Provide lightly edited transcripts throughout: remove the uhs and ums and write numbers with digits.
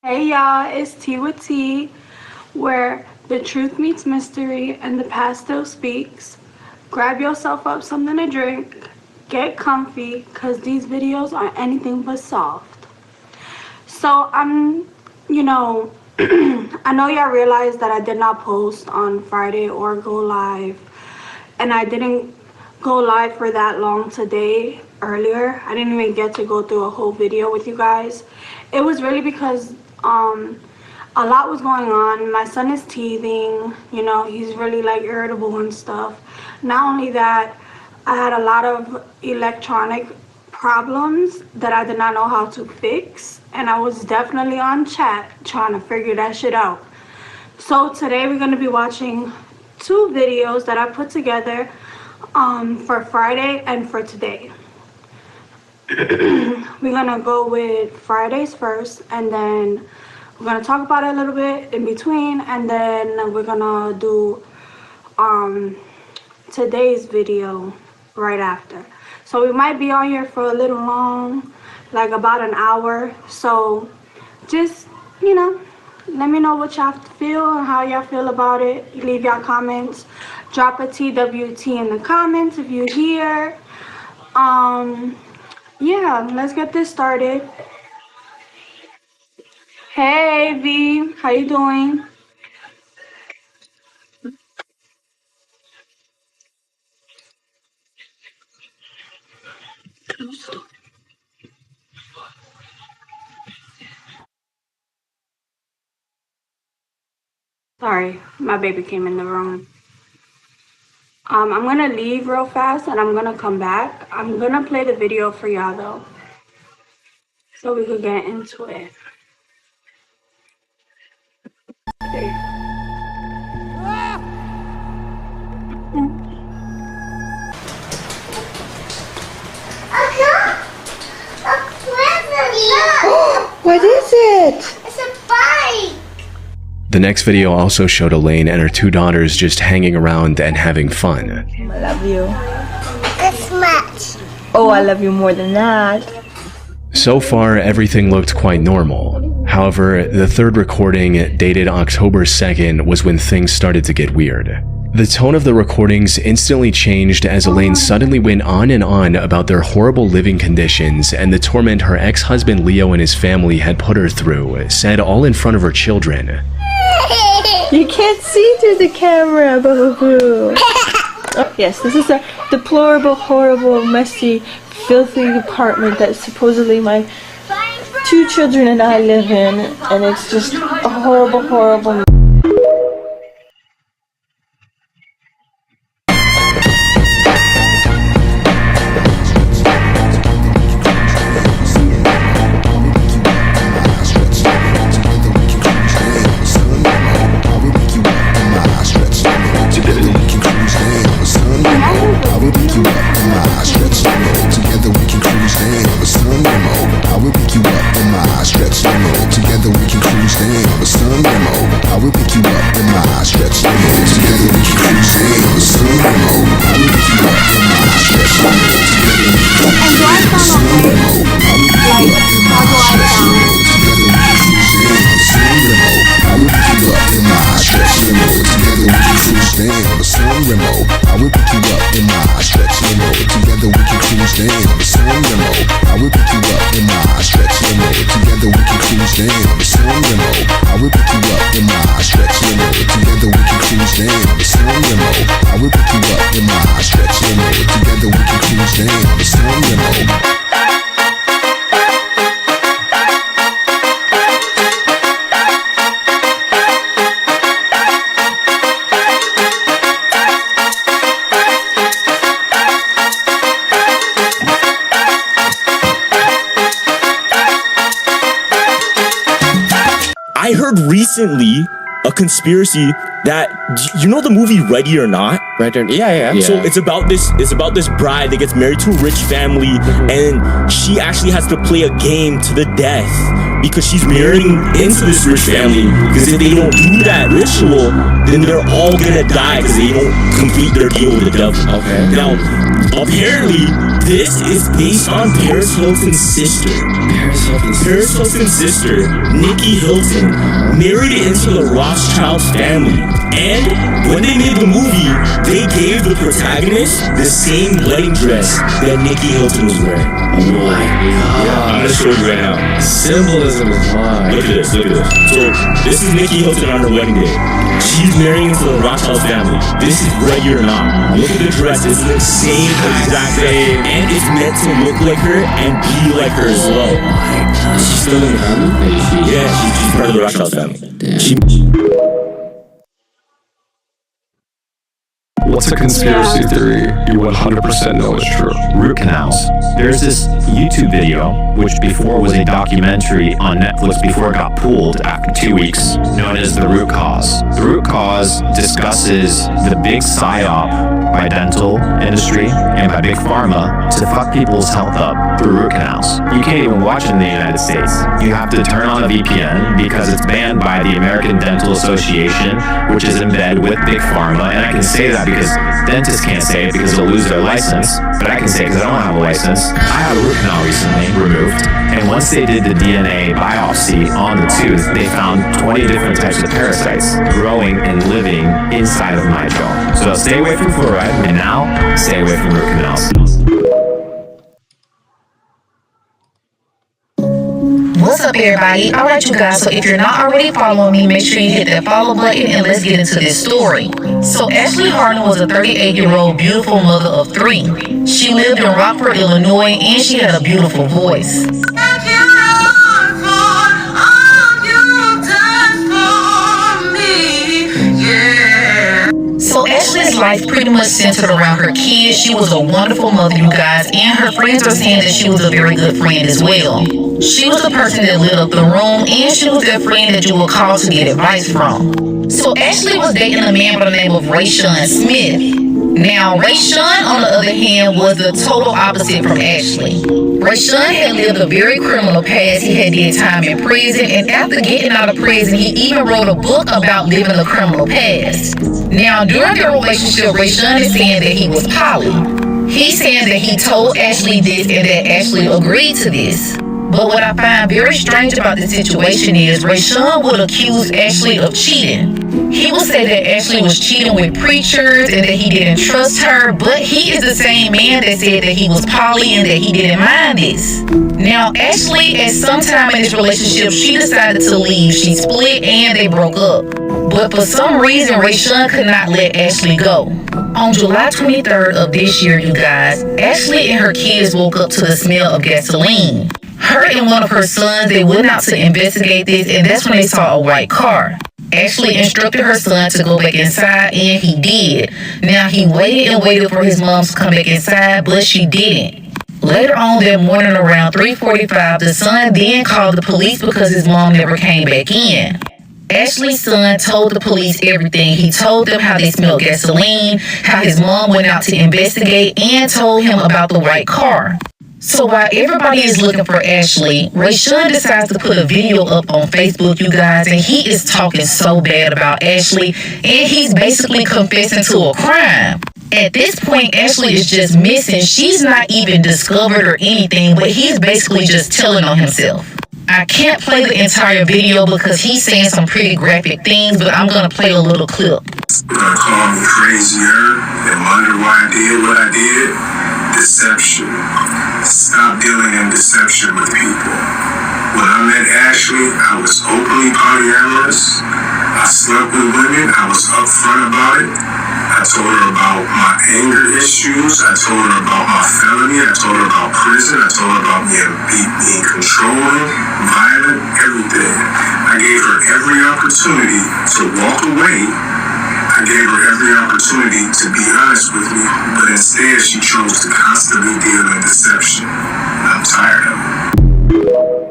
Hey y'all, it's Tea with Tea, where the truth meets mystery and the past still speaks. Grab yourself up something to drink, get comfy, cause these videos are anything but soft. So I know y'all realized that I did not post on Friday or go live, and I didn't go live for that long today earlier. I didn't even get to go through a whole video with you guys. It was really because a lot was going on. My son is teething, he's really like irritable and stuff. Not only that, I had a lot of electronic problems that I did not know how to fix, and I was definitely on chat trying to figure that shit out. So today we're going to be watching two videos that I put together for Friday and for today. We're gonna go with Fridays first, and then we're gonna talk about it a little bit in between, and then we're gonna do today's video right after. So we might be on here for a little long, like about an hour. So just let me know what y'all feel and how y'all feel about it. Leave y'all comments. Drop a TWT in the comments if you're here. Yeah, let's get this started. Hey V, how you doing? Sorry, my baby came in the room. I'm gonna leave real fast and I'm gonna come back. I'm gonna play the video for y'all though, so we could get into it. Okay. What is it? It's a bike! The next video also showed Elaine and her two daughters just hanging around and having fun. I love you. This much. Oh, I love you more than that. So far, everything looked quite normal. However, the third recording, dated October 2nd, was when things started to get weird. The tone of the recordings instantly changed as Elaine suddenly went on and on about their horrible living conditions and the torment her ex-husband Leo and his family had put her through, said all in front of her children. You can't see through the camera, boo-boo. Oh, yes, this is a deplorable, horrible, messy, filthy apartment that supposedly my two children and I live in, and it's just a horrible, horrible. I heard recently a conspiracy that you know the movie Ready or Not? Yeah. So it's about this bride that gets married to a rich family, and she actually has to play a game to the death because she's marrying into this rich family. Because if they don't do that ritual, then they're all gonna die because they don't complete their deal with the devil. Okay. Now, apparently, This is based on Paris Hilton's sister. Paris Hilton's sister, Nikki Hilton, married into the Rothschild family. And when they made the movie, they gave the protagonist the same wedding dress that Nikki Hilton was wearing. Oh my god. I'm gonna show you right now. Symbolism is mine. Look at this, look at this. So, this is Nikki Hilton on her wedding day. She's marrying into the Rothschild family. This is Reggie or not. Look at the dress, it's the same exact thing. And it's meant to look like her and be like her as well. She's still in the family? Yeah, she's part of the Rothschild family. What's a conspiracy theory you 100% know is true? Root canals. There's this YouTube video, which before was a documentary on Netflix before it got pulled after 2 weeks, known as The Root Cause. The Root Cause discusses the big psyop by dental industry and by big pharma to fuck people's health up through root canals. You can't even watch it in the United States. You have to turn on a VPN because it's banned by the American Dental Association, which is in bed with big pharma, and I can say that because dentists can't say it because they'll lose their license, but I can say it because I don't have a license. I had a root canal recently removed, and once they did the DNA biopsy on the tooth, they found 20 different types of parasites growing and living inside of my jaw. So stay away from fluoride, and now stay away from root canals. What's up, everybody? Alright, you guys, so if you're not already following me, make sure you hit that follow button and let's get into this story. So Ashley Harden was a 38-year-old beautiful mother of 3. She lived in Rockford, Illinois, and she had a beautiful voice. So Ashley's life pretty much centered around her kids. She was a wonderful mother, you guys, and her friends are saying that she was a very good friend as well. She was the person that lit up the room, and she was that friend that you would call to get advice from. So Ashley was dating a man by the name of Rayshawn Smith. Now, Rayshawn, on the other hand, was the total opposite from Ashley. Rayshawn had lived a very criminal past. He had did time in prison, and after getting out of prison, he even wrote a book about living a criminal past. Now, during their relationship, Rayshawn is saying that he was poly. He's saying that he told Ashley this and that Ashley agreed to this. But what I find very strange about this situation is Rayshawn would accuse Ashley of cheating. He would say that Ashley was cheating with preachers and that he didn't trust her, but he is the same man that said that he was poly and that he didn't mind this. Now, Ashley, at some time in this relationship, she decided to leave. She split and they broke up. But for some reason, Rayshawn could not let Ashley go. On July 23rd of this year, you guys, Ashley and her kids woke up to the smell of gasoline. Her and one of her sons, they went out to investigate this, and that's when they saw a white car. Ashley instructed her son to go back inside, and he did. Now, he waited and waited for his mom to come back inside, but she didn't. Later on that morning around 3:45, the son then called the police because his mom never came back in. Ashley's son told the police everything. He told them how they smelled gasoline, how his mom went out to investigate, and told him about the white car. So while everybody is looking for Ashley, Rayshawn decides to put a video up on Facebook, you guys, and he is talking so bad about Ashley, and he's basically confessing to a crime. At this point, Ashley is just missing. She's not even discovered or anything, but he's basically just telling on himself. I can't play the entire video because he's saying some pretty graphic things, but I'm going to play a little clip. Gonna call me crazier and wonder why I did what I did. Deception. Stop dealing in deception with people. When I met Ashley, I was openly polyamorous. I slept with women. I was upfront about it. I told her about my anger issues. I told her about my felony. I told her about prison. I told her about being controlling, violent, everything. I gave her every opportunity to walk away. I gave her every opportunity to be honest with me, but instead she chose to constantly deal in deception. I'm tired of it.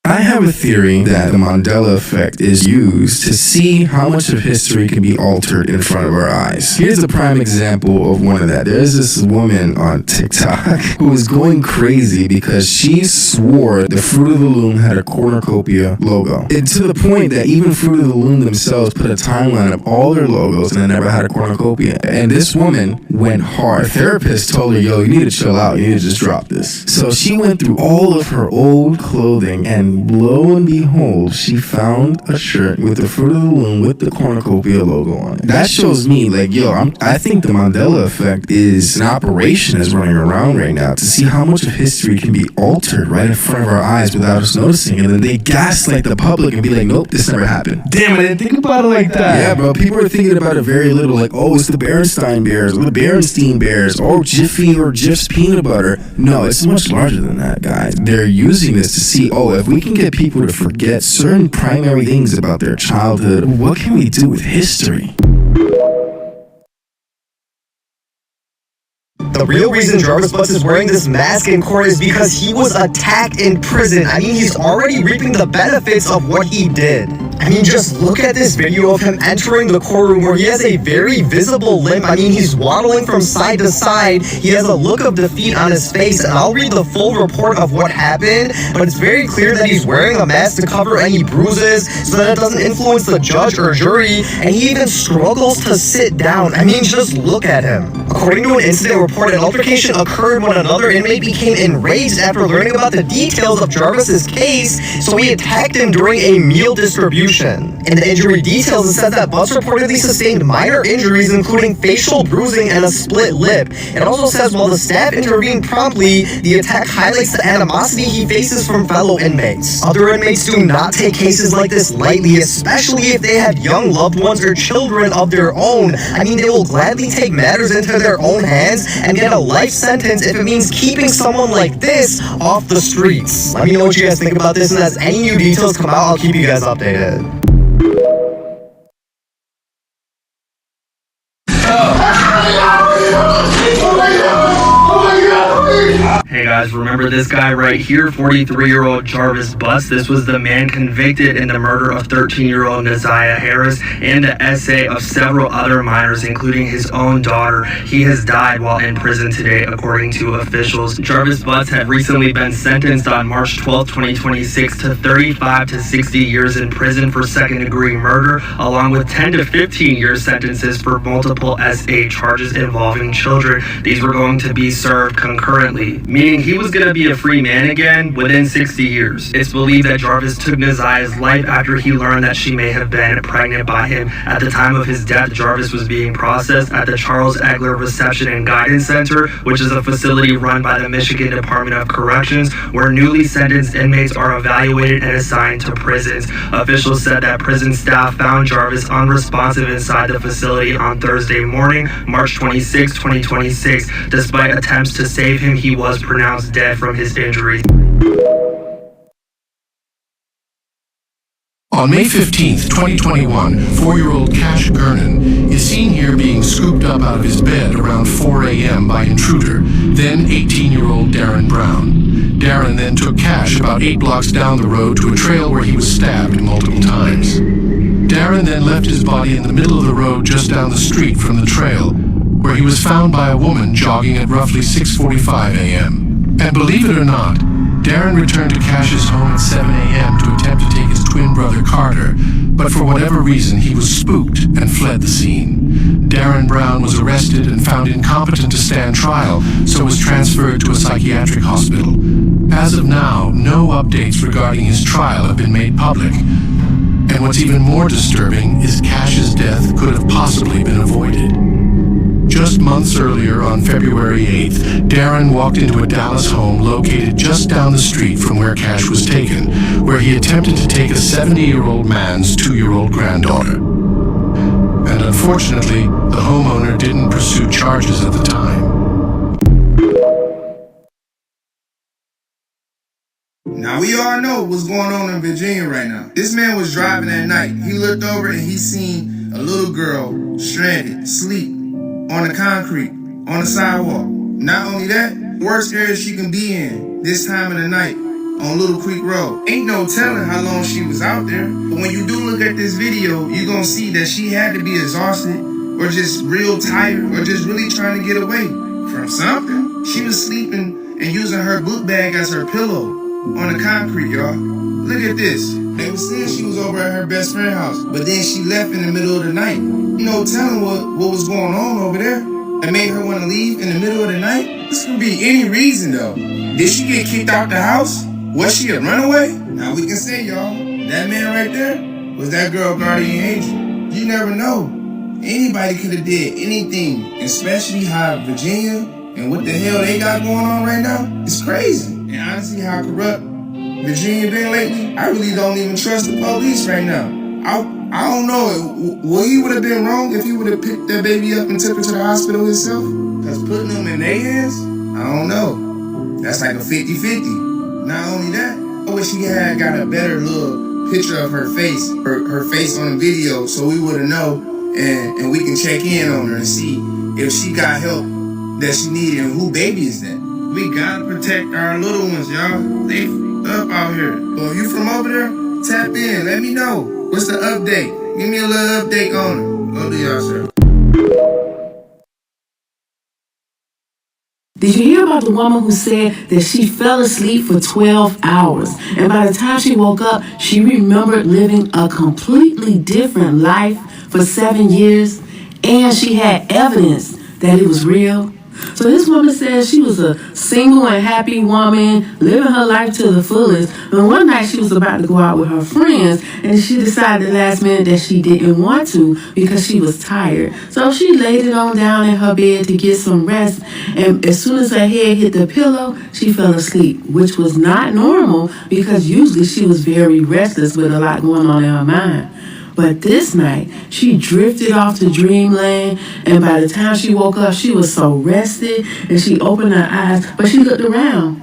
I have a theory that the Mandela effect is used to see how much of history can be altered in front of our eyes. Here's a prime example of one of that. There's this woman on TikTok who is going crazy because she's swore the Fruit of the Loom had a cornucopia logo. And to the point that even Fruit of the Loom themselves put a timeline of all their logos and they never had a cornucopia. And this woman went hard. A therapist told her, yo, you need to chill out. You need to just drop this. So she went through all of her old clothing, and lo and behold, she found a shirt with the Fruit of the Loom with the cornucopia logo on it. That shows me, like, yo, I think the Mandela effect is an operation that's running around right now to see how much of history can be altered right in front of our eyes without us noticing. And then they gaslight the public and be like, nope, this never happened. Damn, I didn't think about it like that. Yeah, bro, people are thinking about it very little, like, oh, it's the Berenstein Bears, or the Berenstein Bears, or Jiffy or Jif's peanut butter. No, it's much larger than that, guys. They're using this to see, oh, if we can get people to forget certain primary things about their childhood, what can we do with history? The real reason Jarvis Butts is wearing this mask in court is because he was attacked in prison. I mean, he's already reaping the benefits of what he did. I mean, just look at this video of him entering the courtroom where he has a very visible limp. I mean, he's waddling from side to side. He has a look of defeat on his face, and I'll read the full report of what happened, but it's very clear that he's wearing a mask to cover any bruises so that it doesn't influence the judge or jury, and he even struggles to sit down. I mean, just look at him. According to an incident report, an altercation occurred when another inmate became enraged after learning about the details of Jarvis's case, so he attacked him during a meal distribution. In the injury details, it says that Butts reportedly sustained minor injuries, including facial bruising and a split lip. It also says while the staff intervened promptly, the attack highlights the animosity he faces from fellow inmates. Other inmates do not take cases like this lightly, especially if they have young loved ones or children of their own. I mean, they will gladly take matters into their own hands and get a life sentence if it means keeping someone like this off the streets. Let me know what you guys think about this, and as any new details come out, I'll keep you guys updated. Hey guys, remember this guy right here, 43-year-old Jarvis Butts? This was the man convicted in the murder of 13-year-old Naziah Harris and the essay of several other minors, including his own daughter. He has died while in prison today, according to officials. Jarvis Butts had recently been sentenced on March 12, 2026 to 35 to 60 years in prison for second-degree murder, along with 10 to 15-year sentences for multiple SA charges involving children. These were going to be served concurrently, meaning he was going to be a free man again within 60 years. It's believed that Jarvis took Naziah's life after he learned that she may have been pregnant by him. At the time of his death, Jarvis was being processed at the Charles Egler Reception and Guidance Center, which is a facility run by the Michigan Department of Corrections, where newly sentenced inmates are evaluated and assigned to prisons. Officials said that prison staff found Jarvis unresponsive inside the facility on Thursday morning, March 26, 2026. Despite attempts to save him, he was pronounced dead from his injuries. On May 15th, 2021, 4-year-old Cash Gernon is seen here being scooped up out of his bed around 4 a.m. by intruder, then 18-year-old Darren Brown. Darren then took Cash about 8 blocks down the road to a trail where he was stabbed multiple times. Darren then left his body in the middle of the road just down the street from the trail, where he was found by a woman jogging at roughly 6:45 a.m. And believe it or not, Darren returned to Cash's home at 7 a.m. to attempt to take his twin brother Carter, but for whatever reason he was spooked and fled the scene. Darren Brown was arrested and found incompetent to stand trial, so was transferred to a psychiatric hospital. As of now, no updates regarding his trial have been made public. And what's even more disturbing is Cash's death could have possibly been avoided. Just months earlier, on February 8th, Darren walked into a Dallas home located just down the street from where Cash was taken, where he attempted to take a 70-year-old man's 2-year-old granddaughter. And unfortunately, the homeowner didn't pursue charges at the time. Now we all know what's going on in Virginia right now. This man was driving at night. He looked over and he seen a little girl stranded, asleep, on the concrete, on the sidewalk. Not only that, worst area she can be in this time of the night, on Little Creek Road. Ain't no telling how long she was out there, but when you do look at this video, you're gonna see that she had to be exhausted, or just real tired, or just really trying to get away from something. She was sleeping and using her book bag as her pillow. on the concrete, y'all. Look at this. They were saying she was over at her best friend's house, but then she left in the middle of the night. No telling what was going on over there that made her want to leave in the middle of the night. This could be any reason, though. Did she get kicked out the house? Was she a runaway? Now we can say, y'all, that man right there was that girl guardian angel. You never know. Anybody could have did anything, especially how Virginia and what the hell they got going on right now. It's crazy. And honestly, how corrupt Virginia been lately, I really don't even trust the police right now. I don't know. Well, he would have been wrong if he would have picked that baby up and took her to the hospital himself. Because putting them in their hands, I don't know. That's like a 50-50. Not only that, I wish he had got a better little picture of her face, her face on the video, so we would have know and we can check in on her and see if she got help that she needed and who baby is that. We gotta protect our little ones, y'all. They up out here. So if you from over there, tap in. Let me know. What's the update? Give me a little update on it. Go do y'all, sir. Did you hear about the woman who said that she fell asleep for 12 hours and by the time she woke up, she remembered living a completely different life for 7 years and she had evidence that it was real? So this woman says she was a single and happy woman, living her life to the fullest. And one night she was about to go out with her friends, and she decided last minute that she didn't want to because she was tired. So she laid it on down in her bed to get some rest. And as soon as her head hit the pillow, she fell asleep, which was not normal because usually she was very restless with a lot going on in her mind. But this night, she drifted off to dreamland, and by the time she woke up, she was so rested, and she opened her eyes, but she looked around.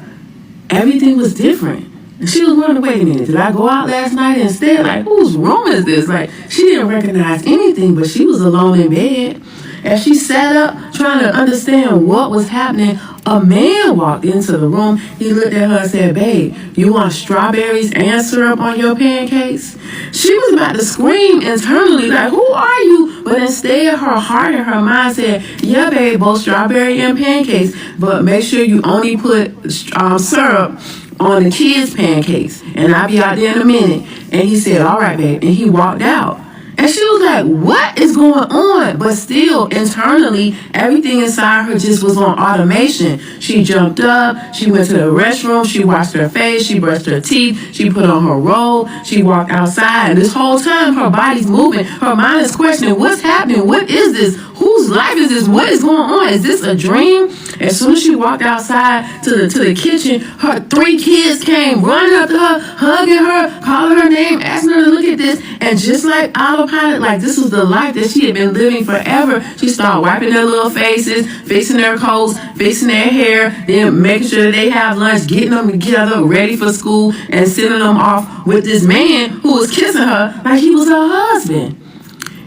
Everything was different. And she was wondering, wait a minute, did I go out last night instead? Like, whose room is this? Like, she didn't recognize anything, but she was alone in bed. As she sat up, trying to understand what was happening, a man walked into the room. He looked at her and said, babe, you want strawberries and syrup on your pancakes? She was about to scream internally, like, who are you? But instead, her heart and her mind said, yeah, babe, both strawberry and pancakes, but make sure you only put syrup on the kids' pancakes, and I'll be out there in a minute. And he said, all right, babe, and he walked out. And she was like, what is going on? But still, internally, everything inside her just was on automation. She jumped up, she went to the restroom, she washed her face, she brushed her teeth, she put on her robe, she walked outside. And this whole time, her body's moving. Her mind is questioning, what's happening? What is this? Whose life is this? What is going on? Is this a dream? As soon as she walked outside to the kitchen, her 3 kids came running up to her, hugging her, calling her name, asking her to look at this. And just like autopilot, like this was the life that she had been living forever, she started wiping their little faces, fixing their coats, fixing their hair, then making sure that they have lunch, getting them together, ready for school, and sending them off with this man who was kissing her like he was her husband.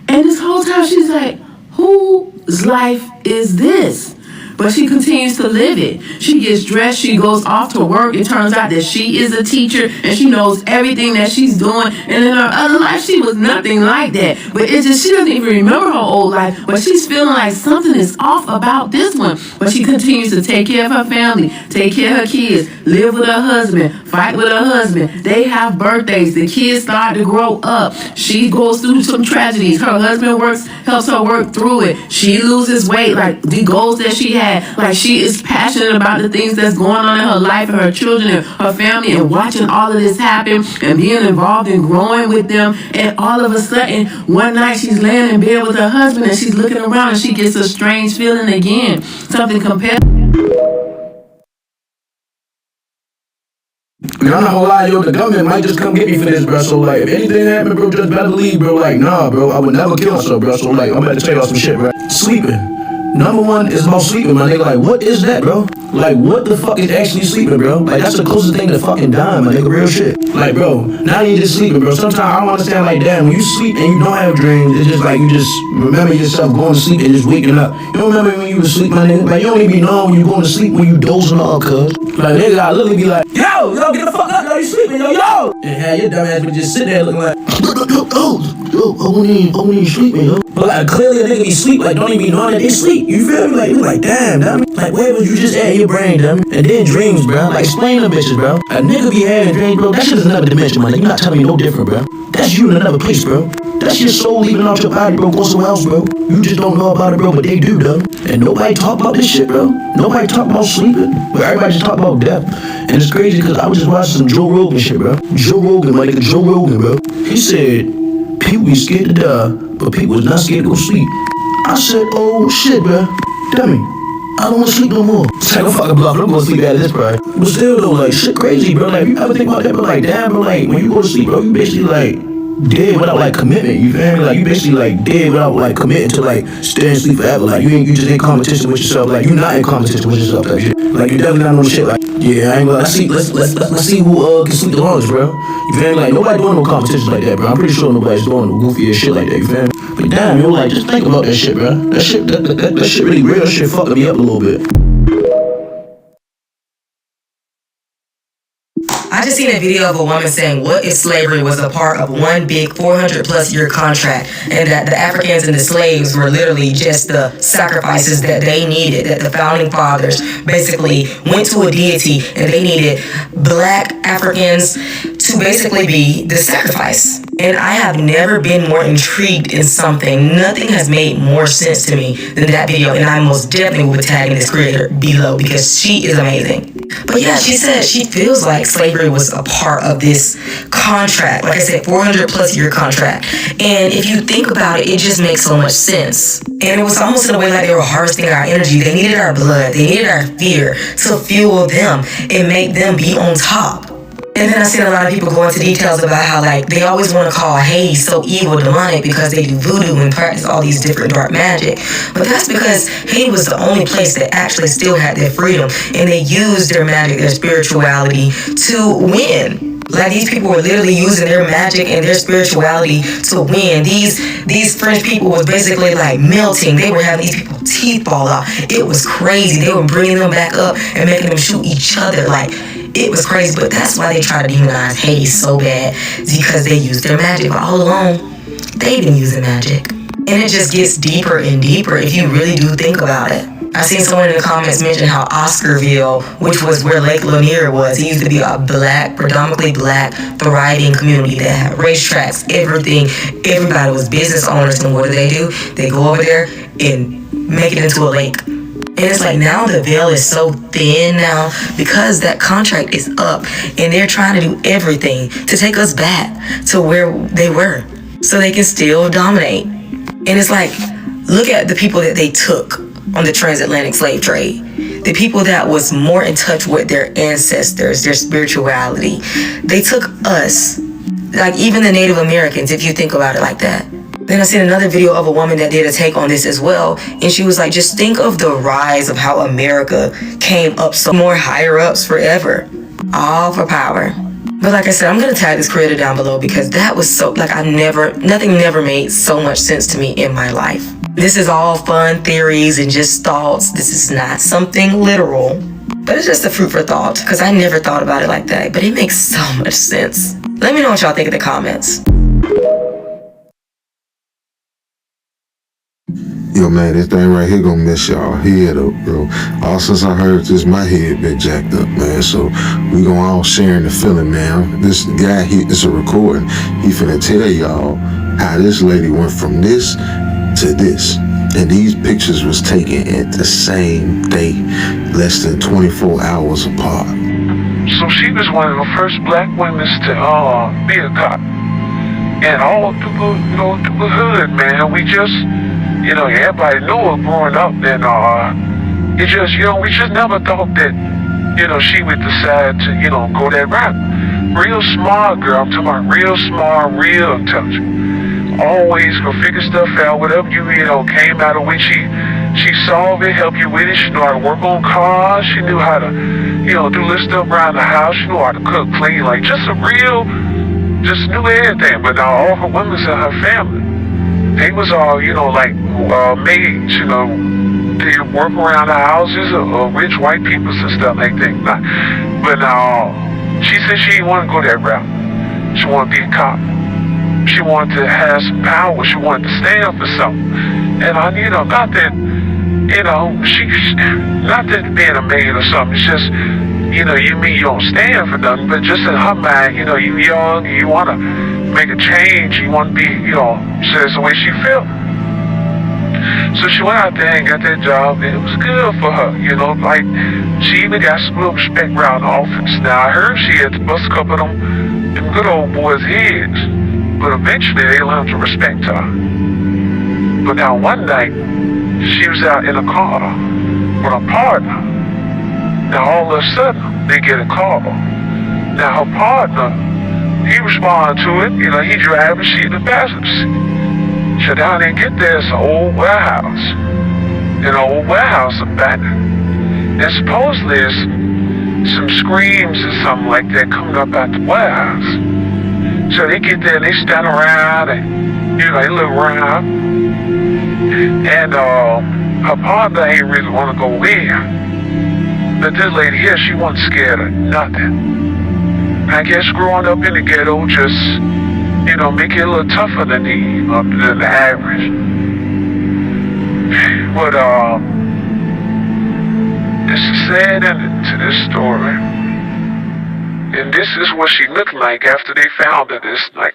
And this whole time she's like, whose life is this? But she continues to live it. She gets dressed, she goes off to work. It turns out that she is a teacher and she knows everything that she's doing. And in her other life, she was nothing like that. But it's just, she doesn't even remember her old life. But she's feeling like something is off about this one. But she continues to take care of her family, take care of her kids, live with her husband, fight with her husband. They have birthdays. The kids start to grow up. She goes through some tragedies. Her husband helps her work through it. She loses weight, like the goals that she had. Like she is passionate about the things that's going on in her life and her children and her family, and watching all of this happen and being involved and growing with them. And all of a sudden, one night she's laying in bed with her husband and she's looking around and she gets a strange feeling again. Something compared. Man, I'm not gonna lie, yo, the government might just come get me for this, bro. So, like, if anything happen, bro, just better leave, bro. Like, nah, bro, I would never kill myself, bro. So, like, I'm about to tell y'all some shit, bro. Sleeping. Number one is about sleeping, my nigga. Like, what is that, bro? Like, what the fuck is actually sleeping, bro? Like, that's the closest thing to fucking dying, my nigga. Real shit. Like, bro, not even just sleeping, bro. Sometimes I don't understand, like, damn, when you sleep and you don't have dreams, it's just like you just remember yourself going to sleep and just waking up. You don't remember when you was asleep, my nigga? Like, you don't even be knowing when you going to sleep when you dozing off, cuz. Like, nigga, I literally be like, yo, get the fuck up, yo, you sleeping, yo. And have your dumb ass would just sit there looking like, yo, I won't even sleep, yo. But like, clearly a nigga be sleep, like, don't even know that they sleep. You feel me? Like, you like, damn, dummy. Like, where was you just at in your brain, dummy? And then dreams, bro. Like, explain them bitches, bro. A nigga be having dreams, bro. That shit is another dimension, man. You're not telling me no different, bro. That's you in another place, bro. That's your soul leaving out your body, bro, going somewhere else, bro. You just don't know about it, bro, but they do, though. And nobody talk about this shit, bro. Nobody talk about sleeping, but everybody just talk about death. And it's crazy because I was just watching some Joe Rogan shit, bro. Joe Rogan, my nigga Joe Rogan, bro. He said, people be scared to die, but people is not scared to go sleep. I said, oh shit, bro. Dummy. I don't want to sleep no more. It's like, I'm fucking bluff. I'm going to sleep after this, bro. But still, though, like, shit crazy, bro. Like, you ever think about that, bro? Like, damn, bro, like, when you go to sleep, bro, you basically, like, dead without, like, commitment. You feel me? Like, you basically, like, dead without, like, committing to, like, stay and sleep forever. Like, you just in competition with yourself. Like, you not in competition with yourself, type shit. Like, you definitely not on shit. Like, yeah, I ain't gonna, let's see who, can sleep the longest, bro. You feel me? Like, nobody doing no competitions like that, bro. I'm pretty sure nobody's doing no goofy ass shit like that, you feel me? But damn, yo, like, just think about that shit, bro. That shit really real. That shit fucked me up a little bit. I just seen a video of a woman saying, what if slavery was a part of one big 400+ year contract, and that the Africans and the slaves were literally just the sacrifices that they needed, that the founding fathers basically went to a deity and they needed black Africans to basically be the sacrifice. And I have never been more intrigued in something. Nothing has made more sense to me than that video, and I most definitely will be tagging this creator below because she is amazing. But yeah, she said she feels like slavery was a part of this contract. Like I said, 400+ year contract. And if you think about it, it just makes so much sense. And it was almost in a way like they were harvesting our energy. They needed our blood. They needed our fear to fuel them and make them be on top. And then I seen a lot of people go into details about how, like, they always want to call Hades so evil, demonic, because they do voodoo and practice all these different dark magic. But that's because Hades was the only place that actually still had their freedom, and they used their magic, their spirituality to win. Like, these people were literally using their magic and their spirituality to win. These French people was basically like melting. They were having these people's teeth fall out. It was crazy. They were bringing them back up and making them shoot each other. Like, it was crazy. But that's why they try to demonize Hades so bad, because they used their magic. But all along, they've been using magic. And it just gets deeper and deeper if you really do think about it. I seen someone in the comments mention how Oscarville, which was where Lake Lanier was, it used to be a black, predominantly black, thriving community that had racetracks, everything. Everybody was business owners, and what do? They go over there and make it into a lake. And it's like, now the veil is so thin now because that contract is up, and they're trying to do everything to take us back to where they were so they can still dominate. And it's like, look at the people that they took on the transatlantic slave trade. The people that was more in touch with their ancestors, their spirituality. They took us, like even the Native Americans, if you think about it like that. Then I seen another video of a woman that did a take on this as well, and she was like, just think of the rise of how America came up, so more higher ups forever, all for power. But like I said, I'm gonna tag this creator down below because that was so, like, nothing never made so much sense to me in my life. This is all fun theories and just thoughts. This is not something literal, but it's just a fruit for thought, because I never thought about it like that, but it makes so much sense. Let me know what y'all think in the comments. Yo, man, this thing right here gonna mess y'all head up, bro. All since I heard this, my head been jacked up, man. So we gonna all sharing the feeling, man. This guy here is a recording. He finna tell y'all how this lady went from this to this. And these pictures was taken at the same day, less than 24 hours apart. So she was one of the first black women to be a cop. And all through the hood, man, we just, everybody knew her growing up, and it just, we just never thought that, she would decide to, go that route. Real smart girl, I'm talking about real smart, real intelligent. Always go figure stuff out, whatever came out of when she solved it, helped you with it. She knew how to work on cars, she knew how to, do this stuff around the house, she knew how to cook, clean, like just knew everything. But now all her women in her family, they was all, maids, they work around the houses of rich white people and stuff like that. But now, she said she didn't want to go that route. She wanted to be a cop. She wanted to have some power. She wanted to stand for something. And not that, not that being a man or something. It's just, you mean you don't stand for nothing, but just in her mind, you young, you want to make a change. You want to be, so that's the way she felt. So she went out there and got that job, and it was good for her, like, she even got some little respect around the office. Now, I heard she had to bust a couple of them good old boys' heads, but eventually they learned to respect her. But now one night, she was out in a car with her partner. Now all of a sudden, they get a call. Now her partner, he responded to it, he driving, she in the passenger seat. So down there get there, it's an old warehouse. An old warehouse abandoned. And supposedly there's some screams or something like that coming up out the warehouse. So they get there and they stand around and, they look around. And her partner ain't really want to go in. But this lady here, she wasn't scared of nothing. I guess growing up in the ghetto just, make it a little tougher than the average. But it's a sad ending to this story. And this is what she looked like after they found her this night.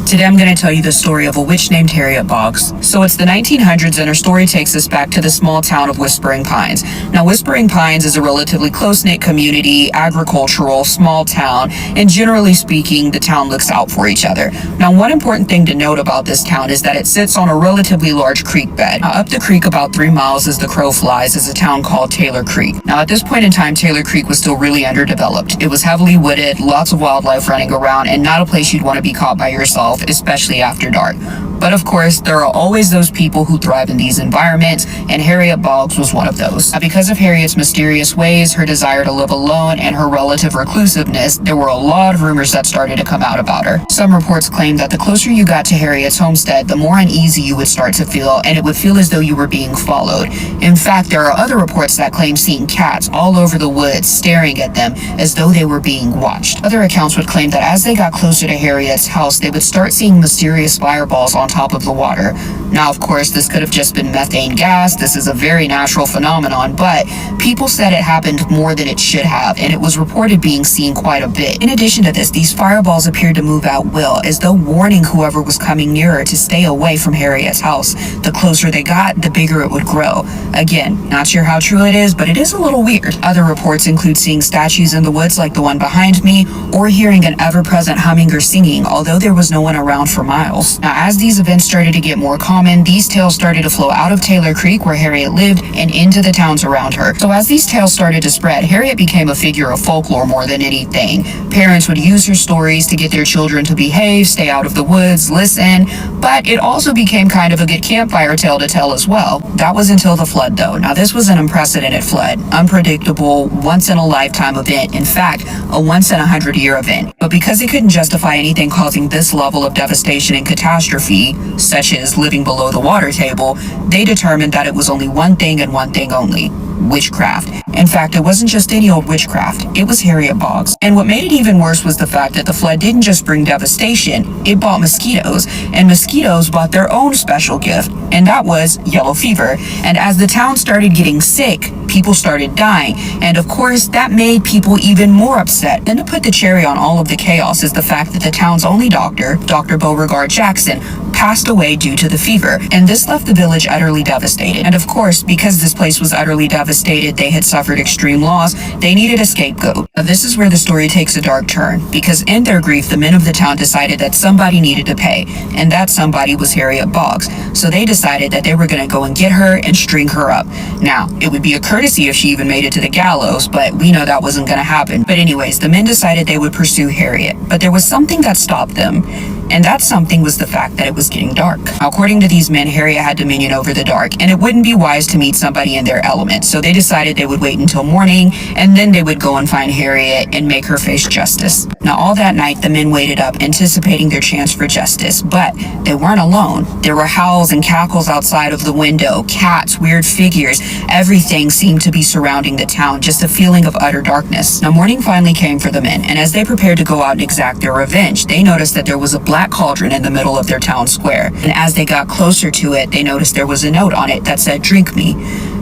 Today I'm going to tell you the story of a witch named Harriet Boggs. So it's the 1900s and her story takes us back to the small town of Whispering Pines. Now Whispering Pines is a relatively close-knit community, agricultural, small town, and generally speaking, the town looks out for each other. Now one important thing to note about this town is that it sits on a relatively large creek bed. Now, up the creek about 3 miles as the crow flies is a town called Taylor Creek. Now at this point in time, Taylor Creek was still really underdeveloped. It was heavily wooded, lots of wildlife running around, and not a place you'd want to be caught by yourself, especially after dark. But of course, there are always those people who thrive in these environments, and Harriet Boggs was one of those. Now, because of Harriet's mysterious ways, her desire to live alone, and her relative reclusiveness, there were a lot of rumors that started to come out about her. Some reports claim that the closer you got to Harriet's homestead, the more uneasy you would start to feel, and it would feel as though you were being followed. In fact, there are other reports that claim seeing cats all over the woods staring at them as though they were being watched. Other accounts would claim that as they got closer to Harriet's house, they would start seeing mysterious fireballs on top of the water. Now, of course, this could have just been methane gas. This is a very natural phenomenon, but people said it happened more than it should have, and it was reported being seen quite a bit. In addition to this, these fireballs appeared to move at will, as though warning whoever was coming nearer to stay away from Harriet's house. The closer they got, the bigger it would grow. Again, not sure how true it is, but it is a little weird. Other reports include seeing statues in the woods like the one behind me, or hearing an ever-present humming or singing, although there was no one around for miles. Now, as these events started to get more common, these tales started to flow out of Taylor Creek, where Harriet lived, and into the towns around her. So as these tales started to spread, Harriet became a figure of folklore more than anything. Parents would use her stories to get their children to behave, stay out of the woods, listen, but it also became kind of a good campfire tale to tell as well. That was until the flood, though. Now, this was an unprecedented flood, unpredictable, once-in-a-lifetime event, in fact, a once-in-a-100-year event. But because they couldn't justify anything causing this level of devastation and catastrophe, such as living below the water table, they determined that it was only one thing and one thing only: witchcraft. In fact, it wasn't just any old witchcraft, it was Harriet Boggs. And what made it even worse was the fact that the flood didn't just bring devastation, it brought mosquitoes, and mosquitoes brought their own special gift, and that was yellow fever. And as the town started getting sick, people started dying, and of course that made people even more upset. Then to put the cherry on all of the chaos is the fact that the town's only doctor, Dr. Beauregard Jackson, passed away due to the fever, and this left the village utterly devastated. And of course, because this place was utterly devastated, they had suffered extreme loss, they needed a scapegoat. Now, this is where the story takes a dark turn, because in their grief, the men of the town decided that somebody needed to pay, and that somebody was Harriet Boggs. So they decided that they were going to go and get her and string her up. Now, it would be a courtesy if she even made it to the gallows, but we know that wasn't going to happen. But anyways, the men decided they would pursue Harriet, but there was something that stopped them. And that something was the fact that it was getting dark. According to these men, Harriet had dominion over the dark, and it wouldn't be wise to meet somebody in their element, so they decided they would wait until morning, and then they would go and find Harriet and make her face justice. Now, all that night, the men waited up, anticipating their chance for justice, but they weren't alone. There were howls and cackles outside of the window, cats, weird figures, everything seemed to be surrounding the town, just a feeling of utter darkness. Now, morning finally came for the men, and as they prepared to go out and exact their revenge, they noticed that there was a black cauldron in the middle of their town square. And as they got closer to it, they noticed there was a note on it that said, "Drink me."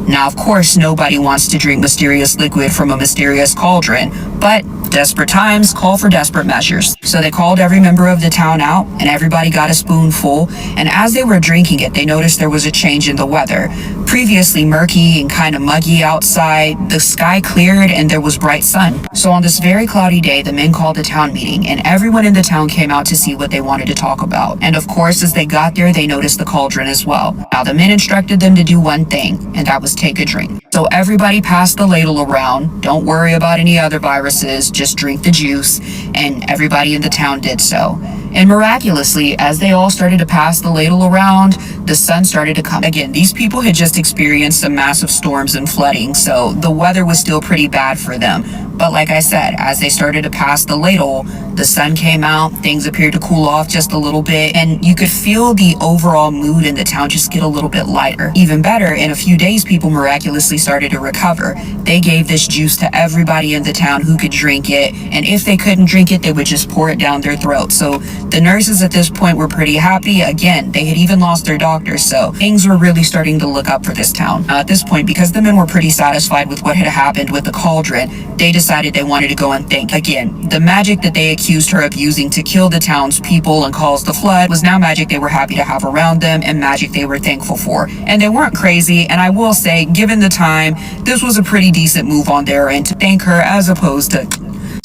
Now, of course, nobody wants to drink mysterious liquid from a mysterious cauldron, but desperate times call for desperate measures. So they called every member of the town out, and everybody got a spoonful, and as they were drinking it, they noticed there was a change in the weather. Previously murky and kind of muggy outside, the sky cleared and there was bright sun. So on this very cloudy day, the men called a town meeting, and everyone in the town came out to see what they wanted to talk about. And of course, as they got there, they noticed the cauldron as well. Now, the men instructed them to do one thing, and that was take a drink. So everybody passed the ladle around. Don't worry about any other viruses, just drink the juice, and everybody in the town did so. And miraculously, as they all started to pass the ladle around, the sun started to come. Again, these people had just experienced some massive storms and flooding, so the weather was still pretty bad for them. But like I said, as they started to pass the ladle, the sun came out, things appeared to cool off just a little bit, and you could feel the overall mood in the town just get a little bit lighter. Even better, in a few days, people miraculously started to recover. They gave this juice to everybody in the town who could drink it, and if they couldn't drink it, they would just pour it down their throat. So the nurses at this point were pretty happy. Again, they had even lost their doctors, so things were really starting to look up for this town. At this point, because the men were pretty satisfied with what had happened with the cauldron, they decided they wanted to go and thank. Again, the magic that they accused her of using to kill the town's people and cause the flood was now magic they were happy to have around them and magic they were thankful for. And they weren't crazy, and I will say, given the time, this was a pretty decent move on their end to thank her as opposed to...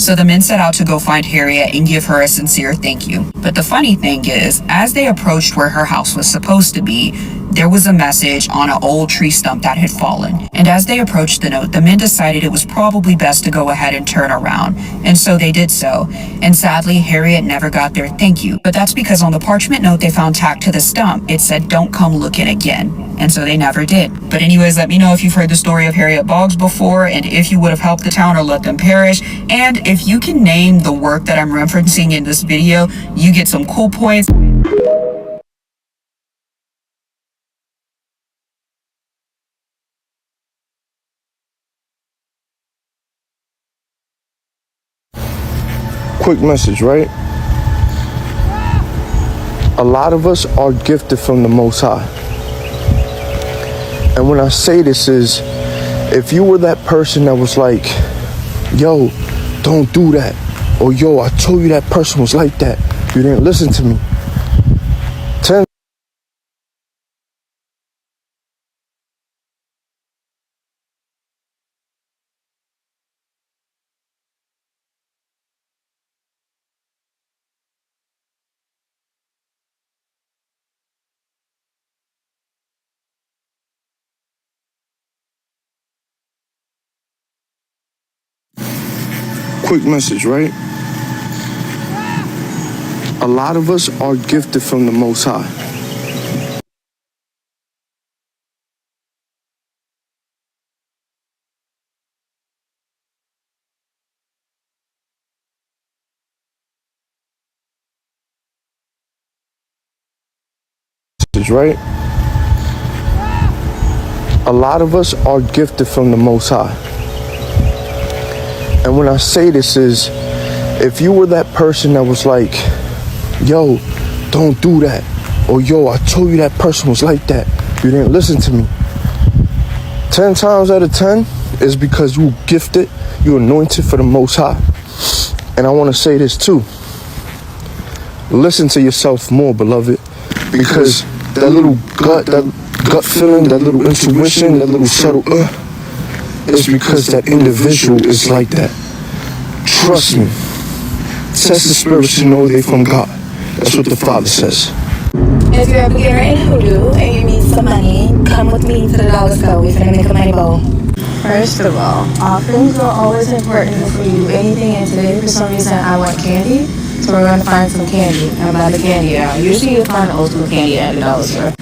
So the men set out to go find Harriet and give her a sincere thank you. But the funny thing is, as they approached where her house was supposed to be, there was a message on an old tree stump that had fallen. And as they approached the note, the men decided it was probably best to go ahead and turn around. And so they did so. And sadly, Harriet never got their thank you. But that's because on the parchment note they found tacked to the stump, it said, "Don't come looking again." And so they never did. But anyways, let me know if you've heard the story of Harriet Boggs before, and if you would have helped the town or let them perish. And if you can name the work that I'm referencing in this video, you get some cool points. Quick message, right? A lot of us are gifted from the Most High. And when I say this is, if you were that person that was like, "Yo, don't do that," or "Yo, I told you that person was like that, you didn't listen to me." 10 Quick message, right? A lot of us are gifted from the Most High. Right? A lot of us are gifted from the Most High. And when I say this is, if you were that person that was like, "Yo, don't do that," or "Yo, I told you that person was like that, you didn't listen to me," 10 times out of 10 is because you gifted, you anointed for the Most High. And I want to say this too. Listen to yourself more, beloved, because that little gut feeling, that little intuition, that little subtle it's because that individual is like that. Trust me. Test the spirits to know they from God. That's what the Father says. If you're a beginner in hoodoo and you need some money, come with me to the dollar store. We're gonna make a money bowl. First of all, offerings are always important before you do anything, and today for some reason I want candy. So we're gonna find some candy. I'm about the candy out. Usually you'll find old school candy at the dollar store.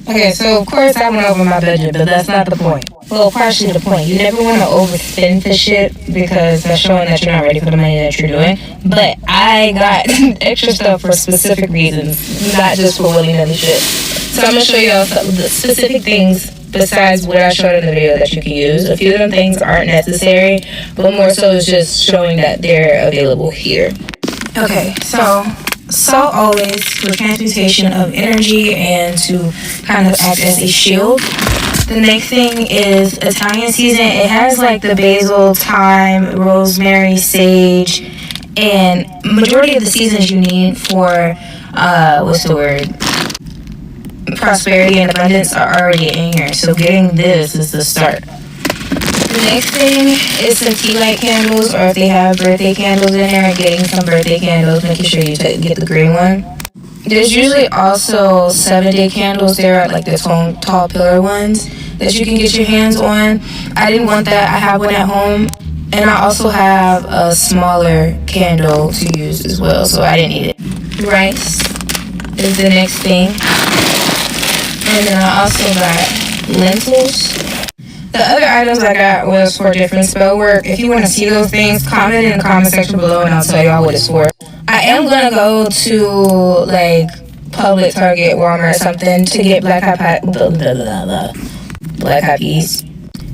Okay, so of course I went over my budget, but that's not the point. Well, partially the point. You never want to overspend for shit because that's showing that you're not ready for the money that you're doing. But I got extra stuff for specific reasons, not just for willy-nilly shit. So I'm gonna show y'all some of the specific things besides what I showed in the video that you can use. A few of them things aren't necessary, but more so is just showing that they're available here. Okay, so salt always for transmutation of energy and to kind of act as a shield. The next thing is Italian season. It has like the basil, thyme, rosemary, sage, and majority of the seasons you need for prosperity and abundance are already in here. So getting this is the start. The next thing is some tea light candles, or if they have birthday candles in there, getting some birthday candles, making sure you get the green one. There's usually also 7-day candles there at like the tall pillar ones that you can get your hands on. I didn't want that. I have one at home. And I also have a smaller candle to use as well, so I didn't need it. Rice is the next thing. And then I also got lentils. The other items I got was for different spell work. If you want to see those things, comment in the comment section below and I'll tell y'all what it's for. I am going to go to like Public, Target, Walmart or something to get black eyed peas.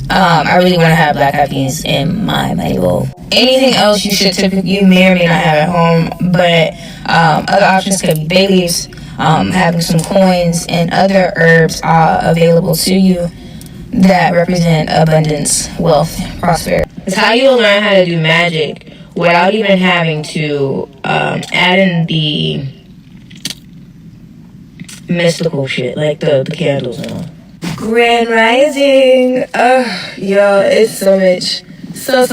I really want to have black eyed peas in my bowl. Anything else you may or may not have at home, but other options could be bay leaves, having some coins and other herbs available to you that represent abundance, wealth, prosperity. It's how you'll learn how to do magic without even having to add in the mystical shit like the candles and all. Grand Rising. Yo, it's so much. So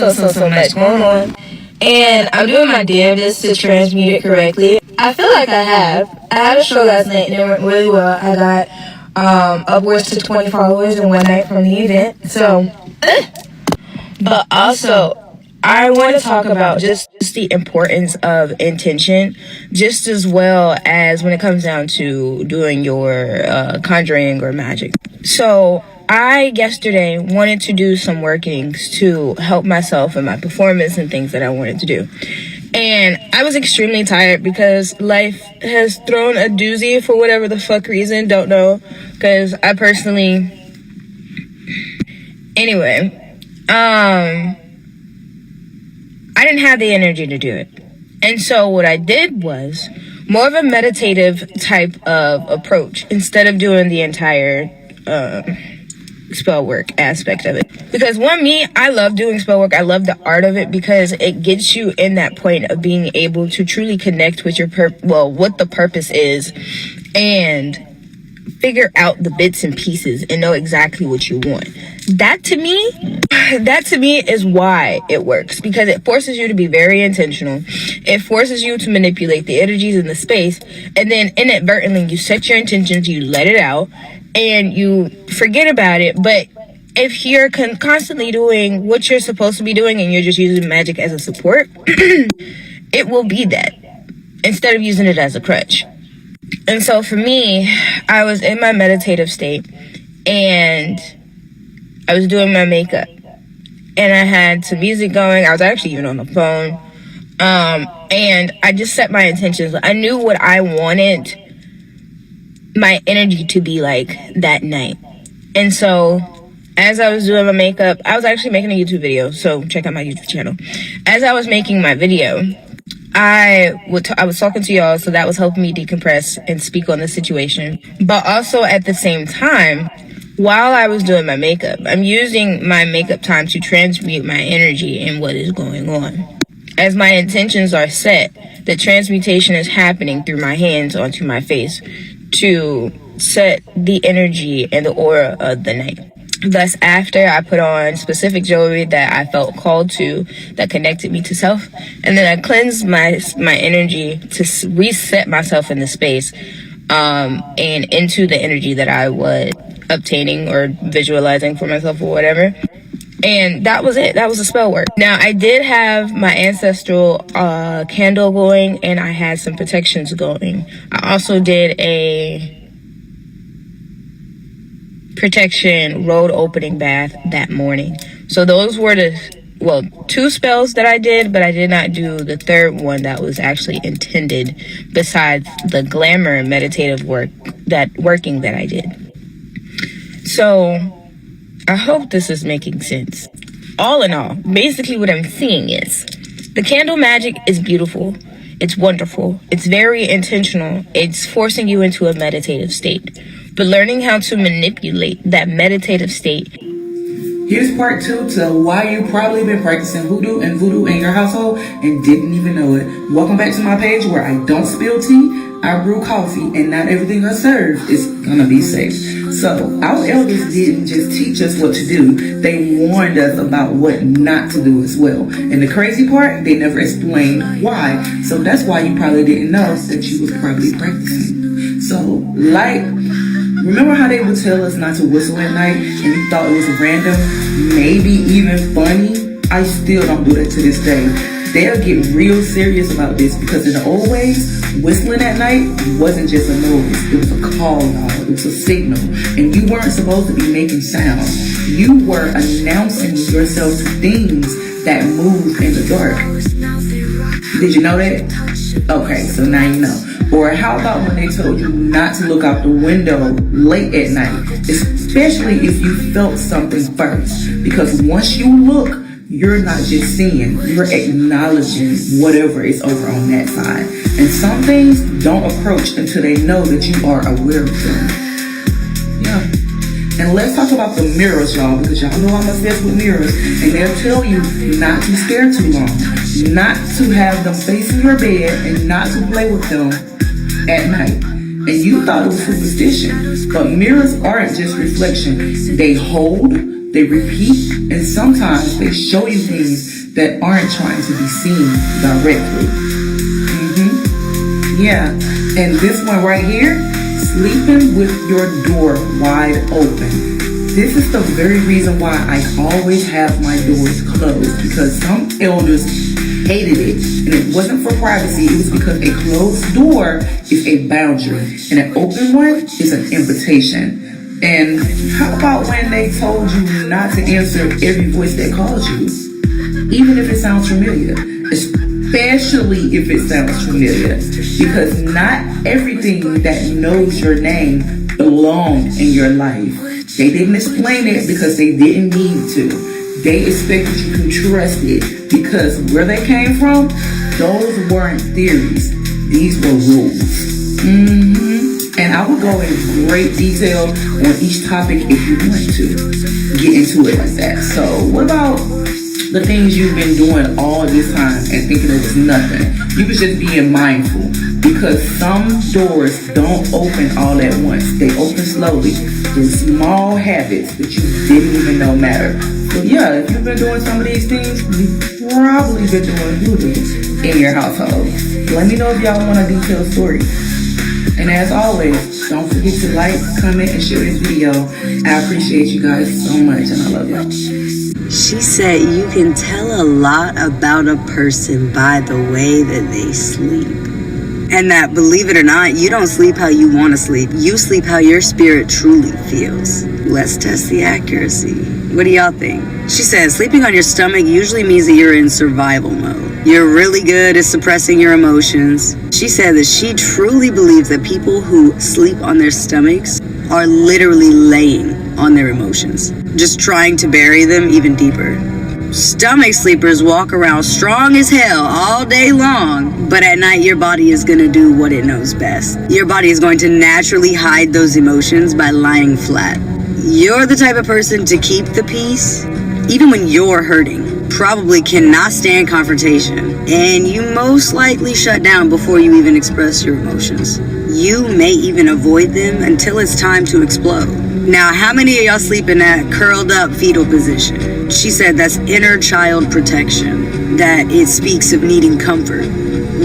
much going on. And I'm doing my damnedest to transmute it correctly. I feel like I have. I had a show last night and it went really well. I got upwards to 20 followers in one night from the event. So, but also, I want to talk about just the importance of intention, just as well as when it comes down to doing your conjuring or magic. So, I yesterday wanted to do some workings to help myself in my performance and things that I wanted to do. And I was extremely tired because life has thrown a doozy for whatever the fuck reason. Don't know. Because I personally... Anyway. I didn't have the energy to do it. And so what I did was more of a meditative type of approach instead of doing the entire spell work aspect of it. Because I love doing spell work. I love the art of it because it gets you in that point of being able to truly connect with your what the purpose is and figure out the bits and pieces and know exactly what you want. That to me is why it works, because it forces you to be very intentional. It forces you to manipulate the energies in the space, and then inadvertently you set your intentions, you let it out, and you forget about it. But if you're constantly doing what you're supposed to be doing and you're just using magic as a support, it will be that instead of using it as a crutch. And so for me, I was in my meditative state and I was doing my makeup and I had some music going. I was actually even on the phone. And I just set my intentions. I knew what I wanted my energy to be like that night. And so as I was doing my makeup, I was actually making a YouTube video. So check out my YouTube channel. As I was making my video, I was talking to y'all, so that was helping me decompress and speak on the situation. But also at the same time, while I was doing my makeup, I'm using my makeup time to transmute my energy and what is going on. As my intentions are set, the transmutation is happening through my hands onto my face to set the energy and the aura of the night. Thus, after I put on specific jewelry that I felt called to, that connected me to self, and then I cleansed my energy to reset myself in the space, and into the energy that I was obtaining or visualizing for myself or whatever. And that was it. That was the spell work. Now, I did have my ancestral candle going, and I had some protections going. I also did a protection road opening bath that morning. So those were the 2 spells that I did, but I did not do the third one that was actually intended besides the glamour meditative working that I did. So I hope this is making sense. All in all, basically what I'm seeing is the candle magic is beautiful. It's wonderful. It's very intentional. It's forcing you into a meditative state. But learning how to manipulate that meditative state. Here's part 2 to why you probably been practicing voodoo in your household and didn't even know it. Welcome back to my page where I don't spill tea, I brew coffee, and not everything I serve is gonna be safe. So our elders didn't just teach us what to do, they warned us about what not to do as well. And the crazy part, they never explained why. So that's why you probably didn't know that you was probably practicing. So remember how they would tell us not to whistle at night and you thought it was random, maybe even funny? I still don't do that to this day. They'll get real serious about this because in the old ways, whistling at night wasn't just a noise. It was a call out. It was a signal. And you weren't supposed to be making sound. You were announcing yourself to things that move in the dark. Did you know that? Okay, so now you know. Or how about when they told you not to look out the window late at night, especially if you felt something first? Because once you look, you're not just seeing, you're acknowledging whatever is over on that side. And some things don't approach until they know that you are aware of them. Yeah. And let's talk about the mirrors, y'all, because y'all know I'm obsessed with mirrors. And they'll tell you not to stare too long, not to have them facing your bed, and not to play with them at night. And you thought it was superstition. But mirrors aren't just reflection. They hold, they repeat, and sometimes they show you things that aren't trying to be seen directly. Yeah. And this one right here, sleeping with your door wide open. This is the very reason why I always have my doors closed, because some elders hated it, and it wasn't for privacy. It was because a closed door is a boundary and an open one is an invitation. And how about when they told you not to answer every voice that calls you, even if it sounds familiar, especially if it sounds familiar, because not everything that knows your name belongs in your life. They didn't explain it because they didn't need to. They expected you to trust it, because where they came from, those weren't theories. These were rules. And I will go in great detail on each topic if you want to get into it like that. So what about the things you've been doing all this time and thinking it was nothing? You was just being mindful, because some doors don't open all at once. They open slowly through small habits that you didn't even know matter. So yeah, if you've been doing some of these things, you've probably been doing voodoo in your household. Let me know if y'all want a detailed story. And as always, don't forget to like, comment, and share this video. I appreciate you guys so much, and I love y'all. She said you can tell a lot about a person by the way that they sleep. And that, believe it or not, you don't sleep how you want to sleep. You sleep how your spirit truly feels. Let's test the accuracy. What do y'all think? She said sleeping on your stomach usually means that you're in survival mode. You're really good at suppressing your emotions. She said that she truly believes that people who sleep on their stomachs are literally laying on their emotions, just trying to bury them even deeper. Stomach sleepers walk around strong as hell all day long, but at night your body is going to do what it knows best. Your body is going to naturally hide those emotions by lying flat. You're the type of person to keep the peace, even when you're hurting. Probably cannot stand confrontation, and you most likely shut down before you even express your emotions. You may even avoid them until it's time to explode. Now, how many of y'all sleep in that curled up fetal position? She said that's inner child protection, that it speaks of needing comfort.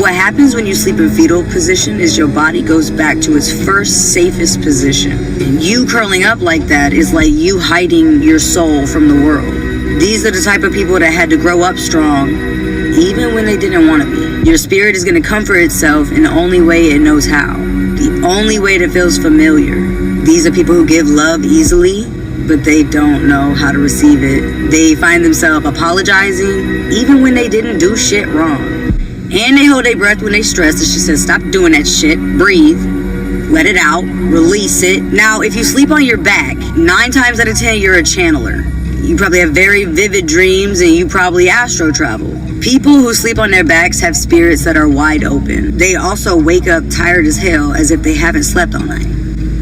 What happens when you sleep in fetal position is your body goes back to its first safest position. And you curling up like that is like you hiding your soul from the world. These are the type of people that had to grow up strong, even when they didn't want to be. Your spirit is going to comfort itself in the only way it knows how, the only way that feels familiar. These are people who give love easily, but they don't know how to receive it. They find themselves apologizing, even when they didn't do shit wrong. And they hold their breath when they stress. And she says, stop doing that shit. Breathe. Let it out. Release it. Now, if you sleep on your back, 9 times out of 10, you're a channeler. You probably have very vivid dreams and you probably astro travel. People who sleep on their backs have spirits that are wide open. They also wake up tired as hell as if they haven't slept all night.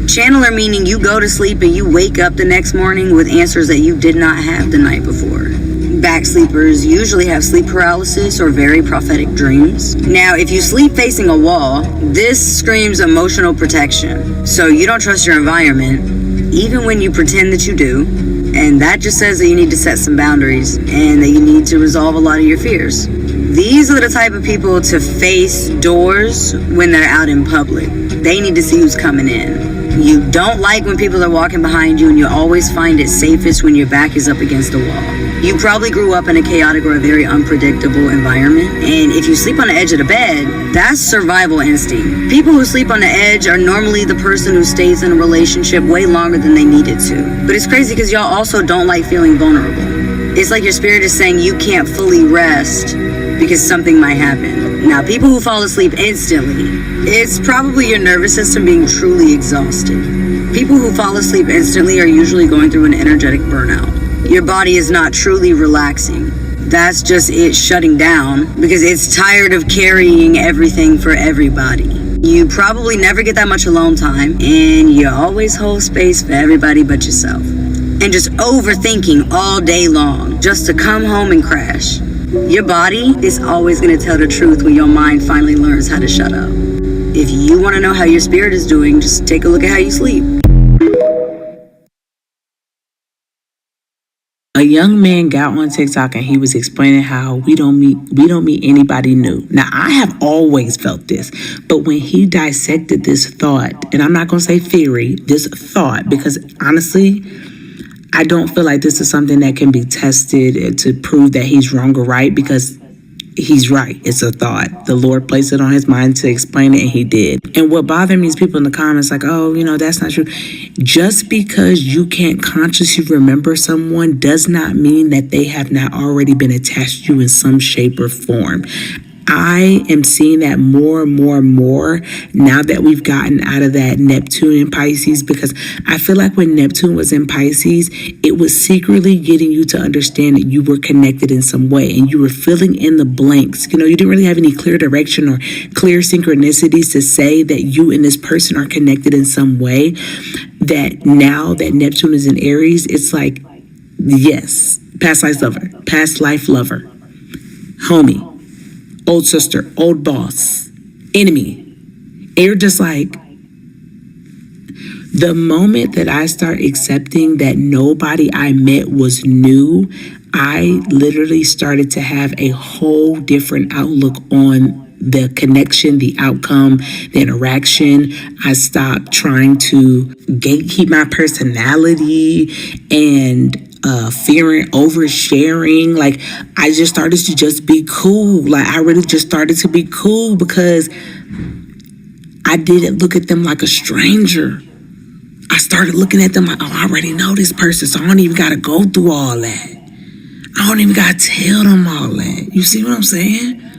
Channeler meaning you go to sleep and you wake up the next morning with answers that you did not have the night before. Back sleepers usually have sleep paralysis or very prophetic dreams. Now, if you sleep facing a wall, this screams emotional protection. So you don't trust your environment, even when you pretend that you do. And that just says that you need to set some boundaries and that you need to resolve a lot of your fears. These are the type of people to face doors when they're out in public. They need to see who's coming in. You don't like when people are walking behind you, and you always find it safest when your back is up against a wall. You probably grew up in a chaotic or a very unpredictable environment, and if you sleep on the edge of the bed, that's survival instinct. People who sleep on the edge are normally the person who stays in a relationship way longer than they needed to. But it's crazy because y'all also don't like feeling vulnerable. It's like your spirit is saying you can't fully rest because something might happen. Now, people who fall asleep instantly, it's probably your nervous system being truly exhausted. People who fall asleep instantly are usually going through an energetic burnout. Your body is not truly relaxing. That's just it shutting down because it's tired of carrying everything for everybody. You probably never get that much alone time, and you always hold space for everybody but yourself. And just overthinking all day long just to come home and crash. Your body is always going to tell the truth when your mind finally learns how to shut up. If you want to know how your spirit is doing, just take a look at how you sleep. A young man got on TikTok and he was explaining how we don't meet anybody new. Now, I have always felt this, but when he dissected this thought, and I'm not going to say theory, this thought, because honestly, I don't feel like this is something that can be tested to prove that he's wrong or right, because he's right. It's a thought. The Lord placed it on his mind to explain it, and he did. And what bothered me is people in the comments like, oh, that's not true. Just because you can't consciously remember someone does not mean that they have not already been attached to you in some shape or form. I am seeing that more and more and more now that we've gotten out of that Neptune in Pisces, because I feel like when Neptune was in Pisces, it was secretly getting you to understand that you were connected in some way and you were filling in the blanks. You didn't really have any clear direction or clear synchronicities to say that you and this person are connected in some way. That now that Neptune is in Aries, it's like, yes, past life lover, homie, old sister, old boss, enemy. And you're just like, the moment that I start accepting that nobody I met was new, I literally started to have a whole different outlook on the connection, the outcome, the interaction. I stopped trying to gatekeep my personality and fearing oversharing. Like, I just started to just be cool. Like, I really just started to be cool because I didn't look at them like a stranger. I started looking at them like, oh, I already know this person, so I don't even gotta go through all that. I don't even gotta tell them all that. You see what I'm saying?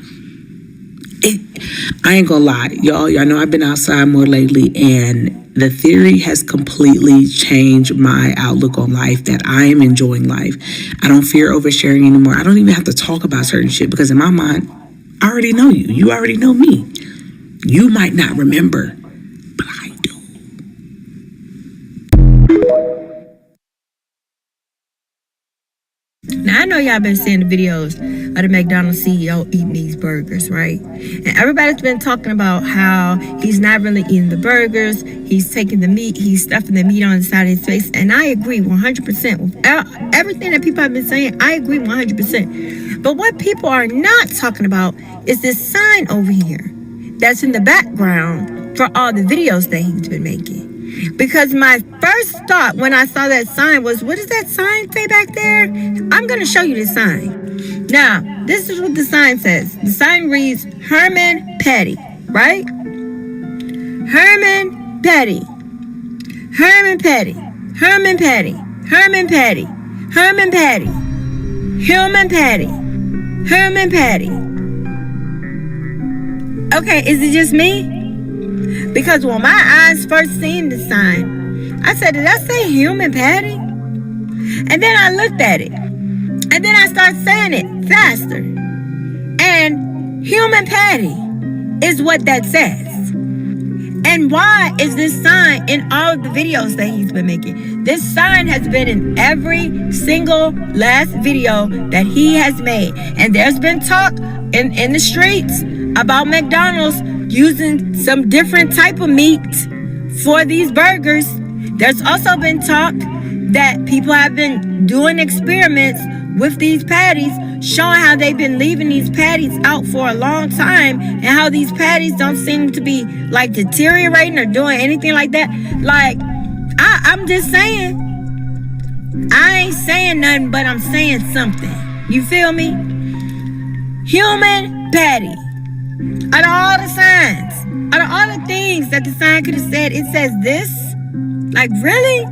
I ain't gonna lie, y'all know I've been outside more lately, and the theory has completely changed my outlook on life, that I am enjoying life. I don't fear oversharing anymore. I don't even have to talk about certain shit because in my mind, I already know you. You already know me. You might not remember, but I do. Now, I know y'all been seeing the videos of the McDonald's CEO eating these burgers, right? And everybody's been talking about how he's not really eating the burgers. He's taking the meat, he's stuffing the meat on the side of his face. And I agree 100% with everything that people have been saying. I agree 100%. But what people are not talking about is this sign over here that's in the background for all the videos that he's been making. Because my first thought when I saw that sign was, what does that sign say back there? I'm going to show you the sign. Now, this is what the sign says. The sign reads Herman Petty, right? Herman Petty. Herman Petty. Herman Petty. Herman Petty. Herman Petty. Herman Petty. Herman Petty. Okay, is it just me? Because when my eyes first seen the sign, I said, did I say human patty? And then I looked at it. And then I started saying it faster. And human patty is what that says. And why is this sign in all of the videos that he's been making? This sign has been in every single last video that he has made. And there's been talk in the streets about McDonald's using some different type of meat for these burgers. There's also been talk that people have been doing experiments with these patties, showing how they've been leaving these patties out for a long time and how these patties don't seem to be like deteriorating or doing anything like that. Like, I'm just saying, I ain't saying nothing, but I'm saying something. You feel me? Human patty. Out of all the signs, out of all the things that the sign could have said, it says this? Like, really?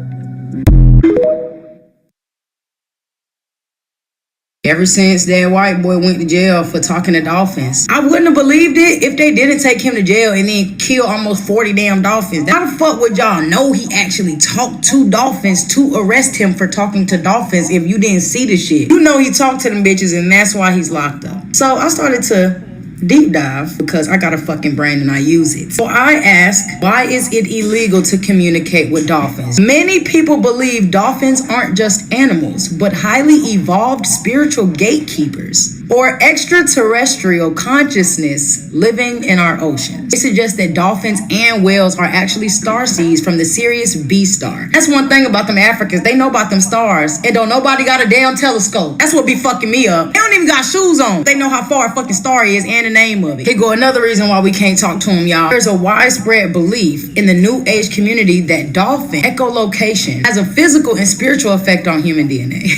Ever since that white boy went to jail for talking to dolphins, I wouldn't have believed it if they didn't take him to jail and then kill almost 40 damn dolphins. How the fuck would y'all know he actually talked to dolphins to arrest him for talking to dolphins if you didn't see the shit? You know he talked to them bitches and that's why he's locked up. So I started to deep dive because I got a fucking brain and I use it. So I ask, why is it illegal to communicate with dolphins? Many people believe dolphins aren't just animals, but highly evolved spiritual gatekeepers or extraterrestrial consciousness living in our oceans. They suggest that dolphins and whales are actually starseeds from the Sirius B star. That's one thing about them Africans. They know about them stars and don't nobody got a damn telescope. That's what be fucking me up. They don't even got shoes on. They know how far a fucking star is and the name of it. Here go another reason why we can't talk to them, y'all. There's a widespread belief in the New Age community that dolphin echolocation has a physical and spiritual effect on human DNA.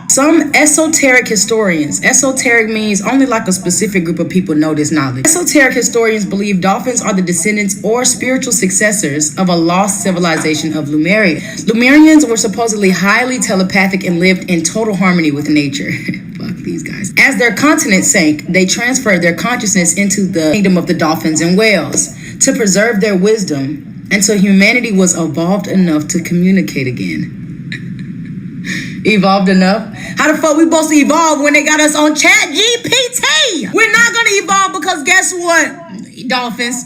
Some esoteric historians, esoteric means only like a specific group of people know this knowledge. Esoteric historians believe dolphins are the descendants or spiritual successors of a lost civilization of Lemuria. Lemurians were supposedly highly telepathic and lived in total harmony with nature. Fuck these guys. As their continent sank, they transferred their consciousness into the kingdom of the dolphins and whales to preserve their wisdom until humanity was evolved enough to communicate again. Evolved enough? How the fuck we supposed to evolve when they got us on ChatGPT? We're not gonna evolve because guess what, dolphins?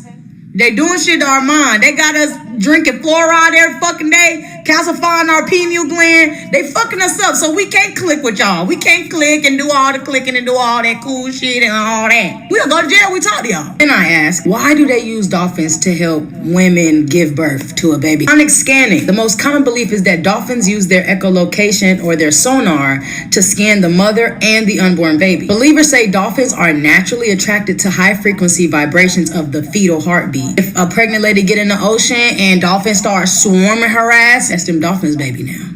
They doing shit to our mind. They got us drinking fluoride every fucking day, calcifying our pineal gland. They fucking us up, so we can't click with y'all. We can't click and do all the clicking and do all that cool shit and all that. We'll go to jail, we talk to y'all. Then I ask, why do they use dolphins to help women give birth to a baby? Sonic scanning. The most common belief is that dolphins use their echolocation or their sonar to scan the mother and the unborn baby. Believers say dolphins are naturally attracted to high frequency vibrations of the fetal heartbeat. If a pregnant lady get in the ocean and dolphins start swarming her ass, that's them dolphins baby now.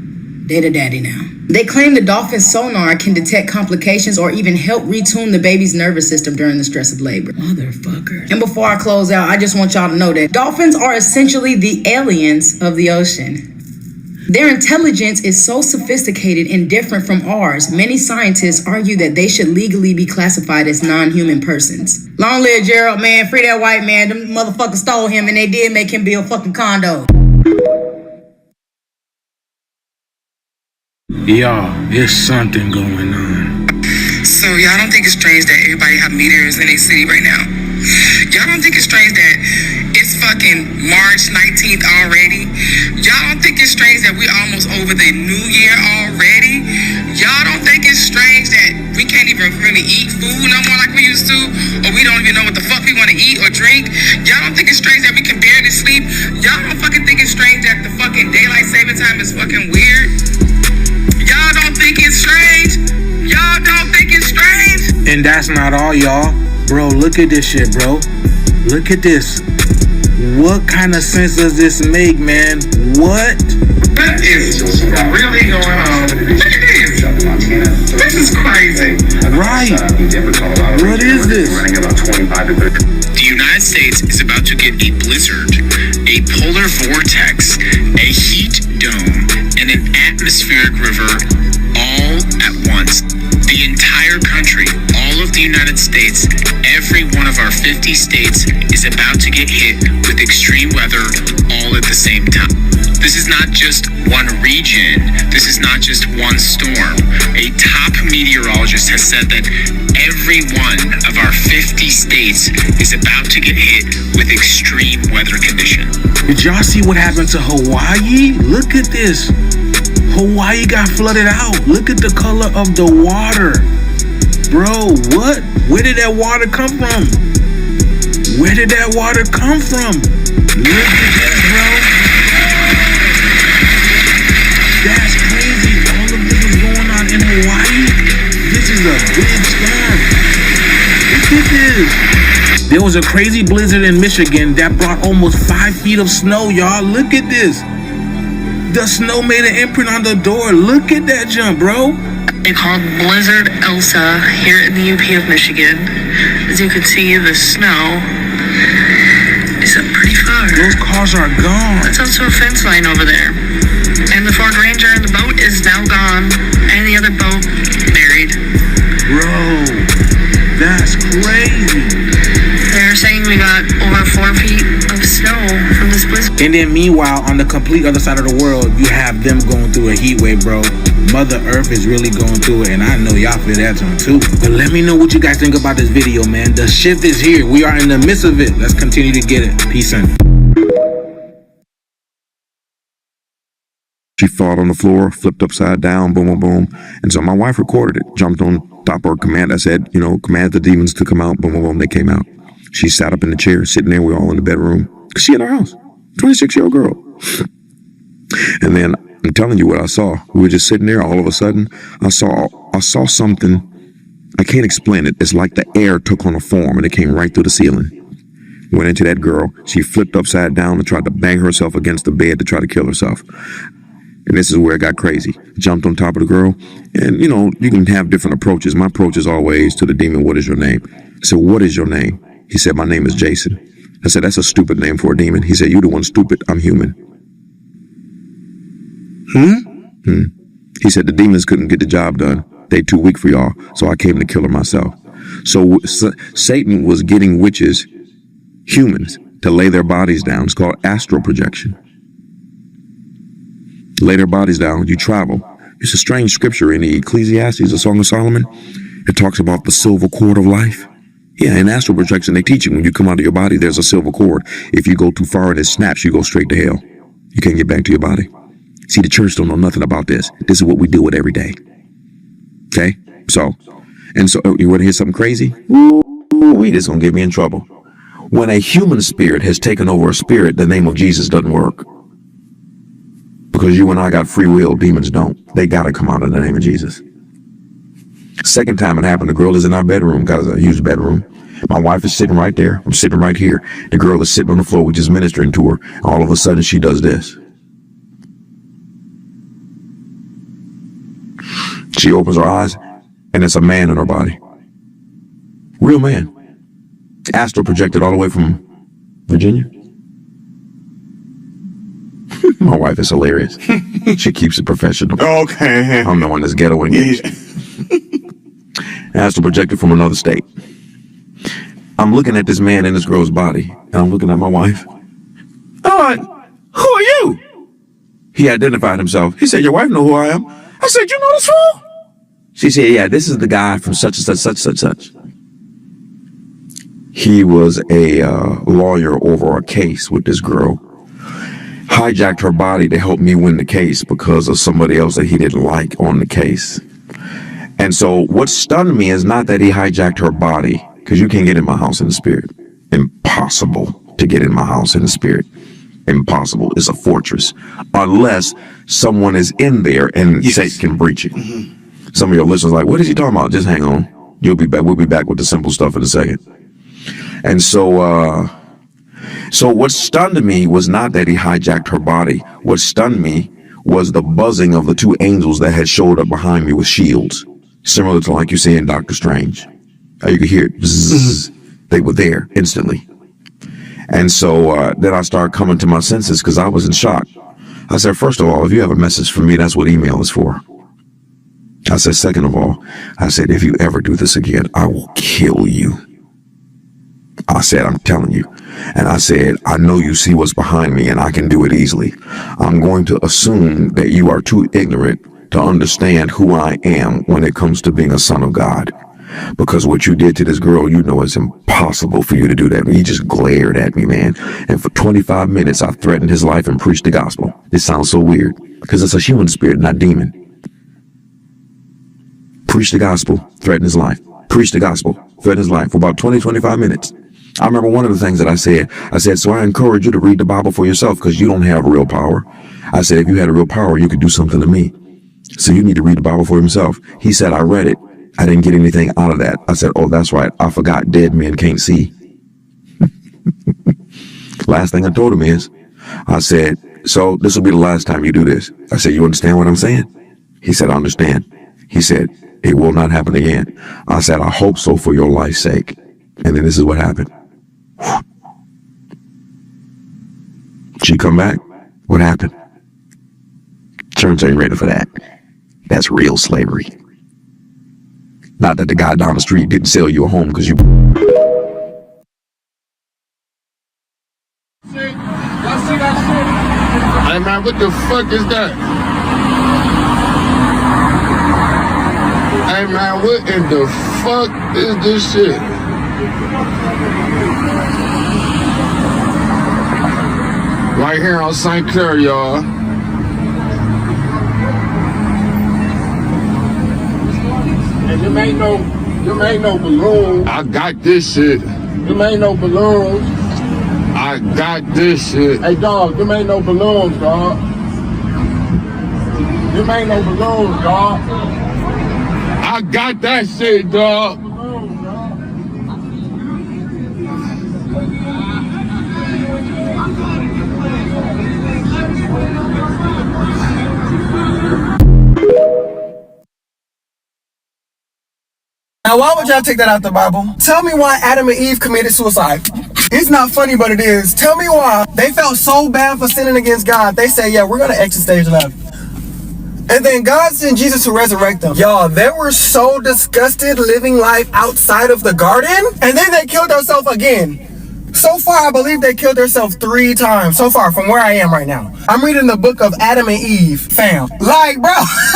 They the daddy now. They claim the dolphin sonar can detect complications or even help retune the baby's nervous system during the stress of labor. Motherfucker. And before I close out, I just want y'all to know that dolphins are essentially the aliens of the ocean. Their intelligence is so sophisticated and different from ours, many scientists argue that they should legally be classified as non-human persons. Long live Gerald, man. Free that white man. Them motherfuckers stole him and they did make him build fucking condo. Y'all, there's something going on. So y'all don't think it's strange that everybody have meters in a city right now? Y'all don't think it's strange that it's It's fucking March 19th already. Y'all don't think it's strange that we almost over the new year already? Y'all don't think it's strange that we can't even really eat food no more like we used to? Or we don't even know what the fuck we want to eat or drink? Y'all don't think it's strange that we can barely sleep? Y'all don't fucking think it's strange that the fucking daylight saving time is fucking weird? Y'all don't think it's strange? Y'all don't think it's strange? And that's not all, y'all. Bro, look at this shit, bro. Look at this. What kind of sense does this make, man? What? What is really going on? Look at this. This is crazy. Right. What is this? The United States is about to get a blizzard, a polar vortex, a heat dome, and an atmospheric river all at once. The entire country, all of the United States, every one of our 50 states is about to get hit with extreme weather all at the same time. This is not just one region. This is not just one storm. A top meteorologist has said that every one of our 50 states is about to get hit with extreme weather conditions. Did y'all see what happened to Hawaii? Look at this. Hawaii got flooded out. Look at the color of the water. Bro, what? Where did that water come from? Where did that water come from? Look at that, bro. That's crazy. All of this is going on in Hawaii. This is a big storm. Look at this. There was a crazy blizzard in Michigan that brought almost 5 feet of snow, y'all. Look at this. The snow made an imprint on the door. Look at that jump, bro. They called Blizzard Elsa here in the UP of Michigan. As you can see, the snow is up pretty far. Those cars are gone. That's also a fence line over there. And the Ford Ranger in the boat is now gone. And the other boat buried. Bro, that's crazy. They're saying we got over 4 feet of snow from this blizzard. And then meanwhile, on the complete other side of the world, you have them going through a heat wave, bro. Mother Earth is really going through it, and I know y'all feel that one too. But let me know what you guys think about this video, man. The shift is here. We are in the midst of it. Let's continue to get it. Peace in. She fought on the floor, flipped upside down, boom, boom, boom. And so my wife recorded it, jumped on top of her command. I said, command the demons to come out, boom, boom, boom. They came out. She sat up in the chair, sitting there. We're all in the bedroom. She in her house, 26-year-old girl. And then I'm telling you what I saw. We were just sitting there. All of a sudden, I saw something. I can't explain it. It's like the air took on a form and it came right through the ceiling. Went into that girl. She flipped upside down and tried to bang herself against the bed to try to kill herself. And this is where it got crazy. Jumped on top of the girl. And, you can have different approaches. My approach is always to the demon, what is your name? I said, what is your name? He said, my name is Jason. I said, that's a stupid name for a demon. He said, you the one stupid. I'm human. He said, the demons couldn't get the job done. They too weak for y'all. So I came to kill her myself. So Satan was getting witches, humans, to lay their bodies down. It's called astral projection. Lay their bodies down. You travel. It's a strange scripture in the Ecclesiastes, the Song of Solomon. It talks about the silver cord of life. Yeah, in astral projection, they teach you when you come out of your body, there's a silver cord. If you go too far and it snaps, you go straight to hell. You can't get back to your body. See, the church don't know nothing about this. This is what we deal with every day. Okay? So you want to hear something crazy? Ooh, this gonna get me in trouble. When a human spirit has taken over a spirit, the name of Jesus doesn't work. Because you and I got free will, demons don't. They gotta come out in the name of Jesus. Second time it happened, the girl is in our bedroom, got a huge bedroom. My wife is sitting right there. I'm sitting right here. The girl is sitting on the floor. We're just ministering to her. All of a sudden, she does this. She opens her eyes, and it's a man in her body. Real man. Astral projected all the way from Virginia. My wife is hilarious. She keeps it professional. Okay. I'm the one that's ghetto engaged. Astral projected from another state. I'm looking at this man in this girl's body, and I'm looking at my wife. Who are you? He identified himself. He said, your wife know who I am. I said, you know this fool? She said, yeah, this is the guy from such and such, such, such, such. He was a lawyer over a case with this girl. Hijacked her body to help me win the case because of somebody else that he didn't like on the case. And so what stunned me is not that he hijacked her body, because you can't get in my house in the spirit. Impossible to get in my house in the spirit. Impossible. It's a fortress. Unless someone is in there and Satan can breach it. Some of your listeners are like, what is he talking about? Just hang on. You'll be back. We'll be back with the simple stuff in a second. And so what stunned me was not that he hijacked her body. What stunned me was the buzzing of the two angels that had showed up behind me with shields, similar to like you see in Doctor Strange. You could hear it. Bzzz. They were there instantly. And so then I started coming to my senses because I was in shock. I said, first of all, if you have a message for me, that's what email is for. I said, second of all, I said, if you ever do this again, I will kill you. I said, I'm telling you. And I said, I know you see what's behind me and I can do it easily. I'm going to assume that you are too ignorant to understand who I am when it comes to being a son of God. Because what you did to this girl, you know it's impossible for you to do that. He just glared at me, man. And for 25 minutes, I threatened his life and preached the gospel. It sounds so weird because it's a human spirit, not demon. Preach the gospel, threaten his life. Preach the gospel, threaten his life for about 20, 25 minutes. I remember one of the things that I said, so I encourage you to read the Bible for yourself because you don't have real power. I said, if you had a real power, you could do something to me. So you need to read the Bible for himself. He said, I read it. I didn't get anything out of that. I said, oh, that's right. I forgot dead men can't see. Last thing I told him is, I said, so this will be the last time you do this. I said, you understand what I'm saying? He said, I understand. He said, it will not happen again. I said, I hope so for your life's sake. And then this is what happened. She come back. What happened? Church ain't ready for that. That's real slavery. Not that the guy down the street didn't sell you a home because you... Hey man, what the fuck is that? Hey man, what in the fuck is this shit? Right here on St. Clair, y'all. And them ain't no balloons. I got this shit. Them ain't no balloons. I got this shit. Hey dog, them ain't no balloons, dog. Them ain't no balloons, dog. I got that shit, dog. Now, why would y'all take that out the Bible? Tell me why Adam and Eve committed suicide. It's not funny, but it is. Tell me why they felt so bad for sinning against God. They say, yeah, we're going to exit stage left. And then God sent Jesus to resurrect them. Y'all, they were so disgusted living life outside of the garden. And then they killed themselves again. So far, I believe they killed themselves 3 times. So far, from where I am right now. I'm reading the book of Adam and Eve, fam. Like, bro,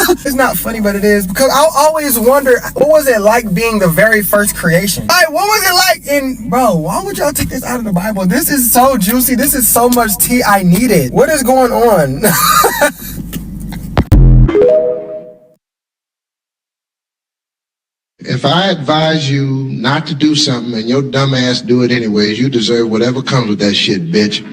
it's not funny, but it is. Because I always wonder, what was it like being the very first creation? Like, what was it like in, bro, why would y'all take this out of the Bible? This is so juicy. This is so much tea I needed. What is going on? If I advise you not to do something and your dumb ass do it anyways, you deserve whatever comes with that shit, bitch.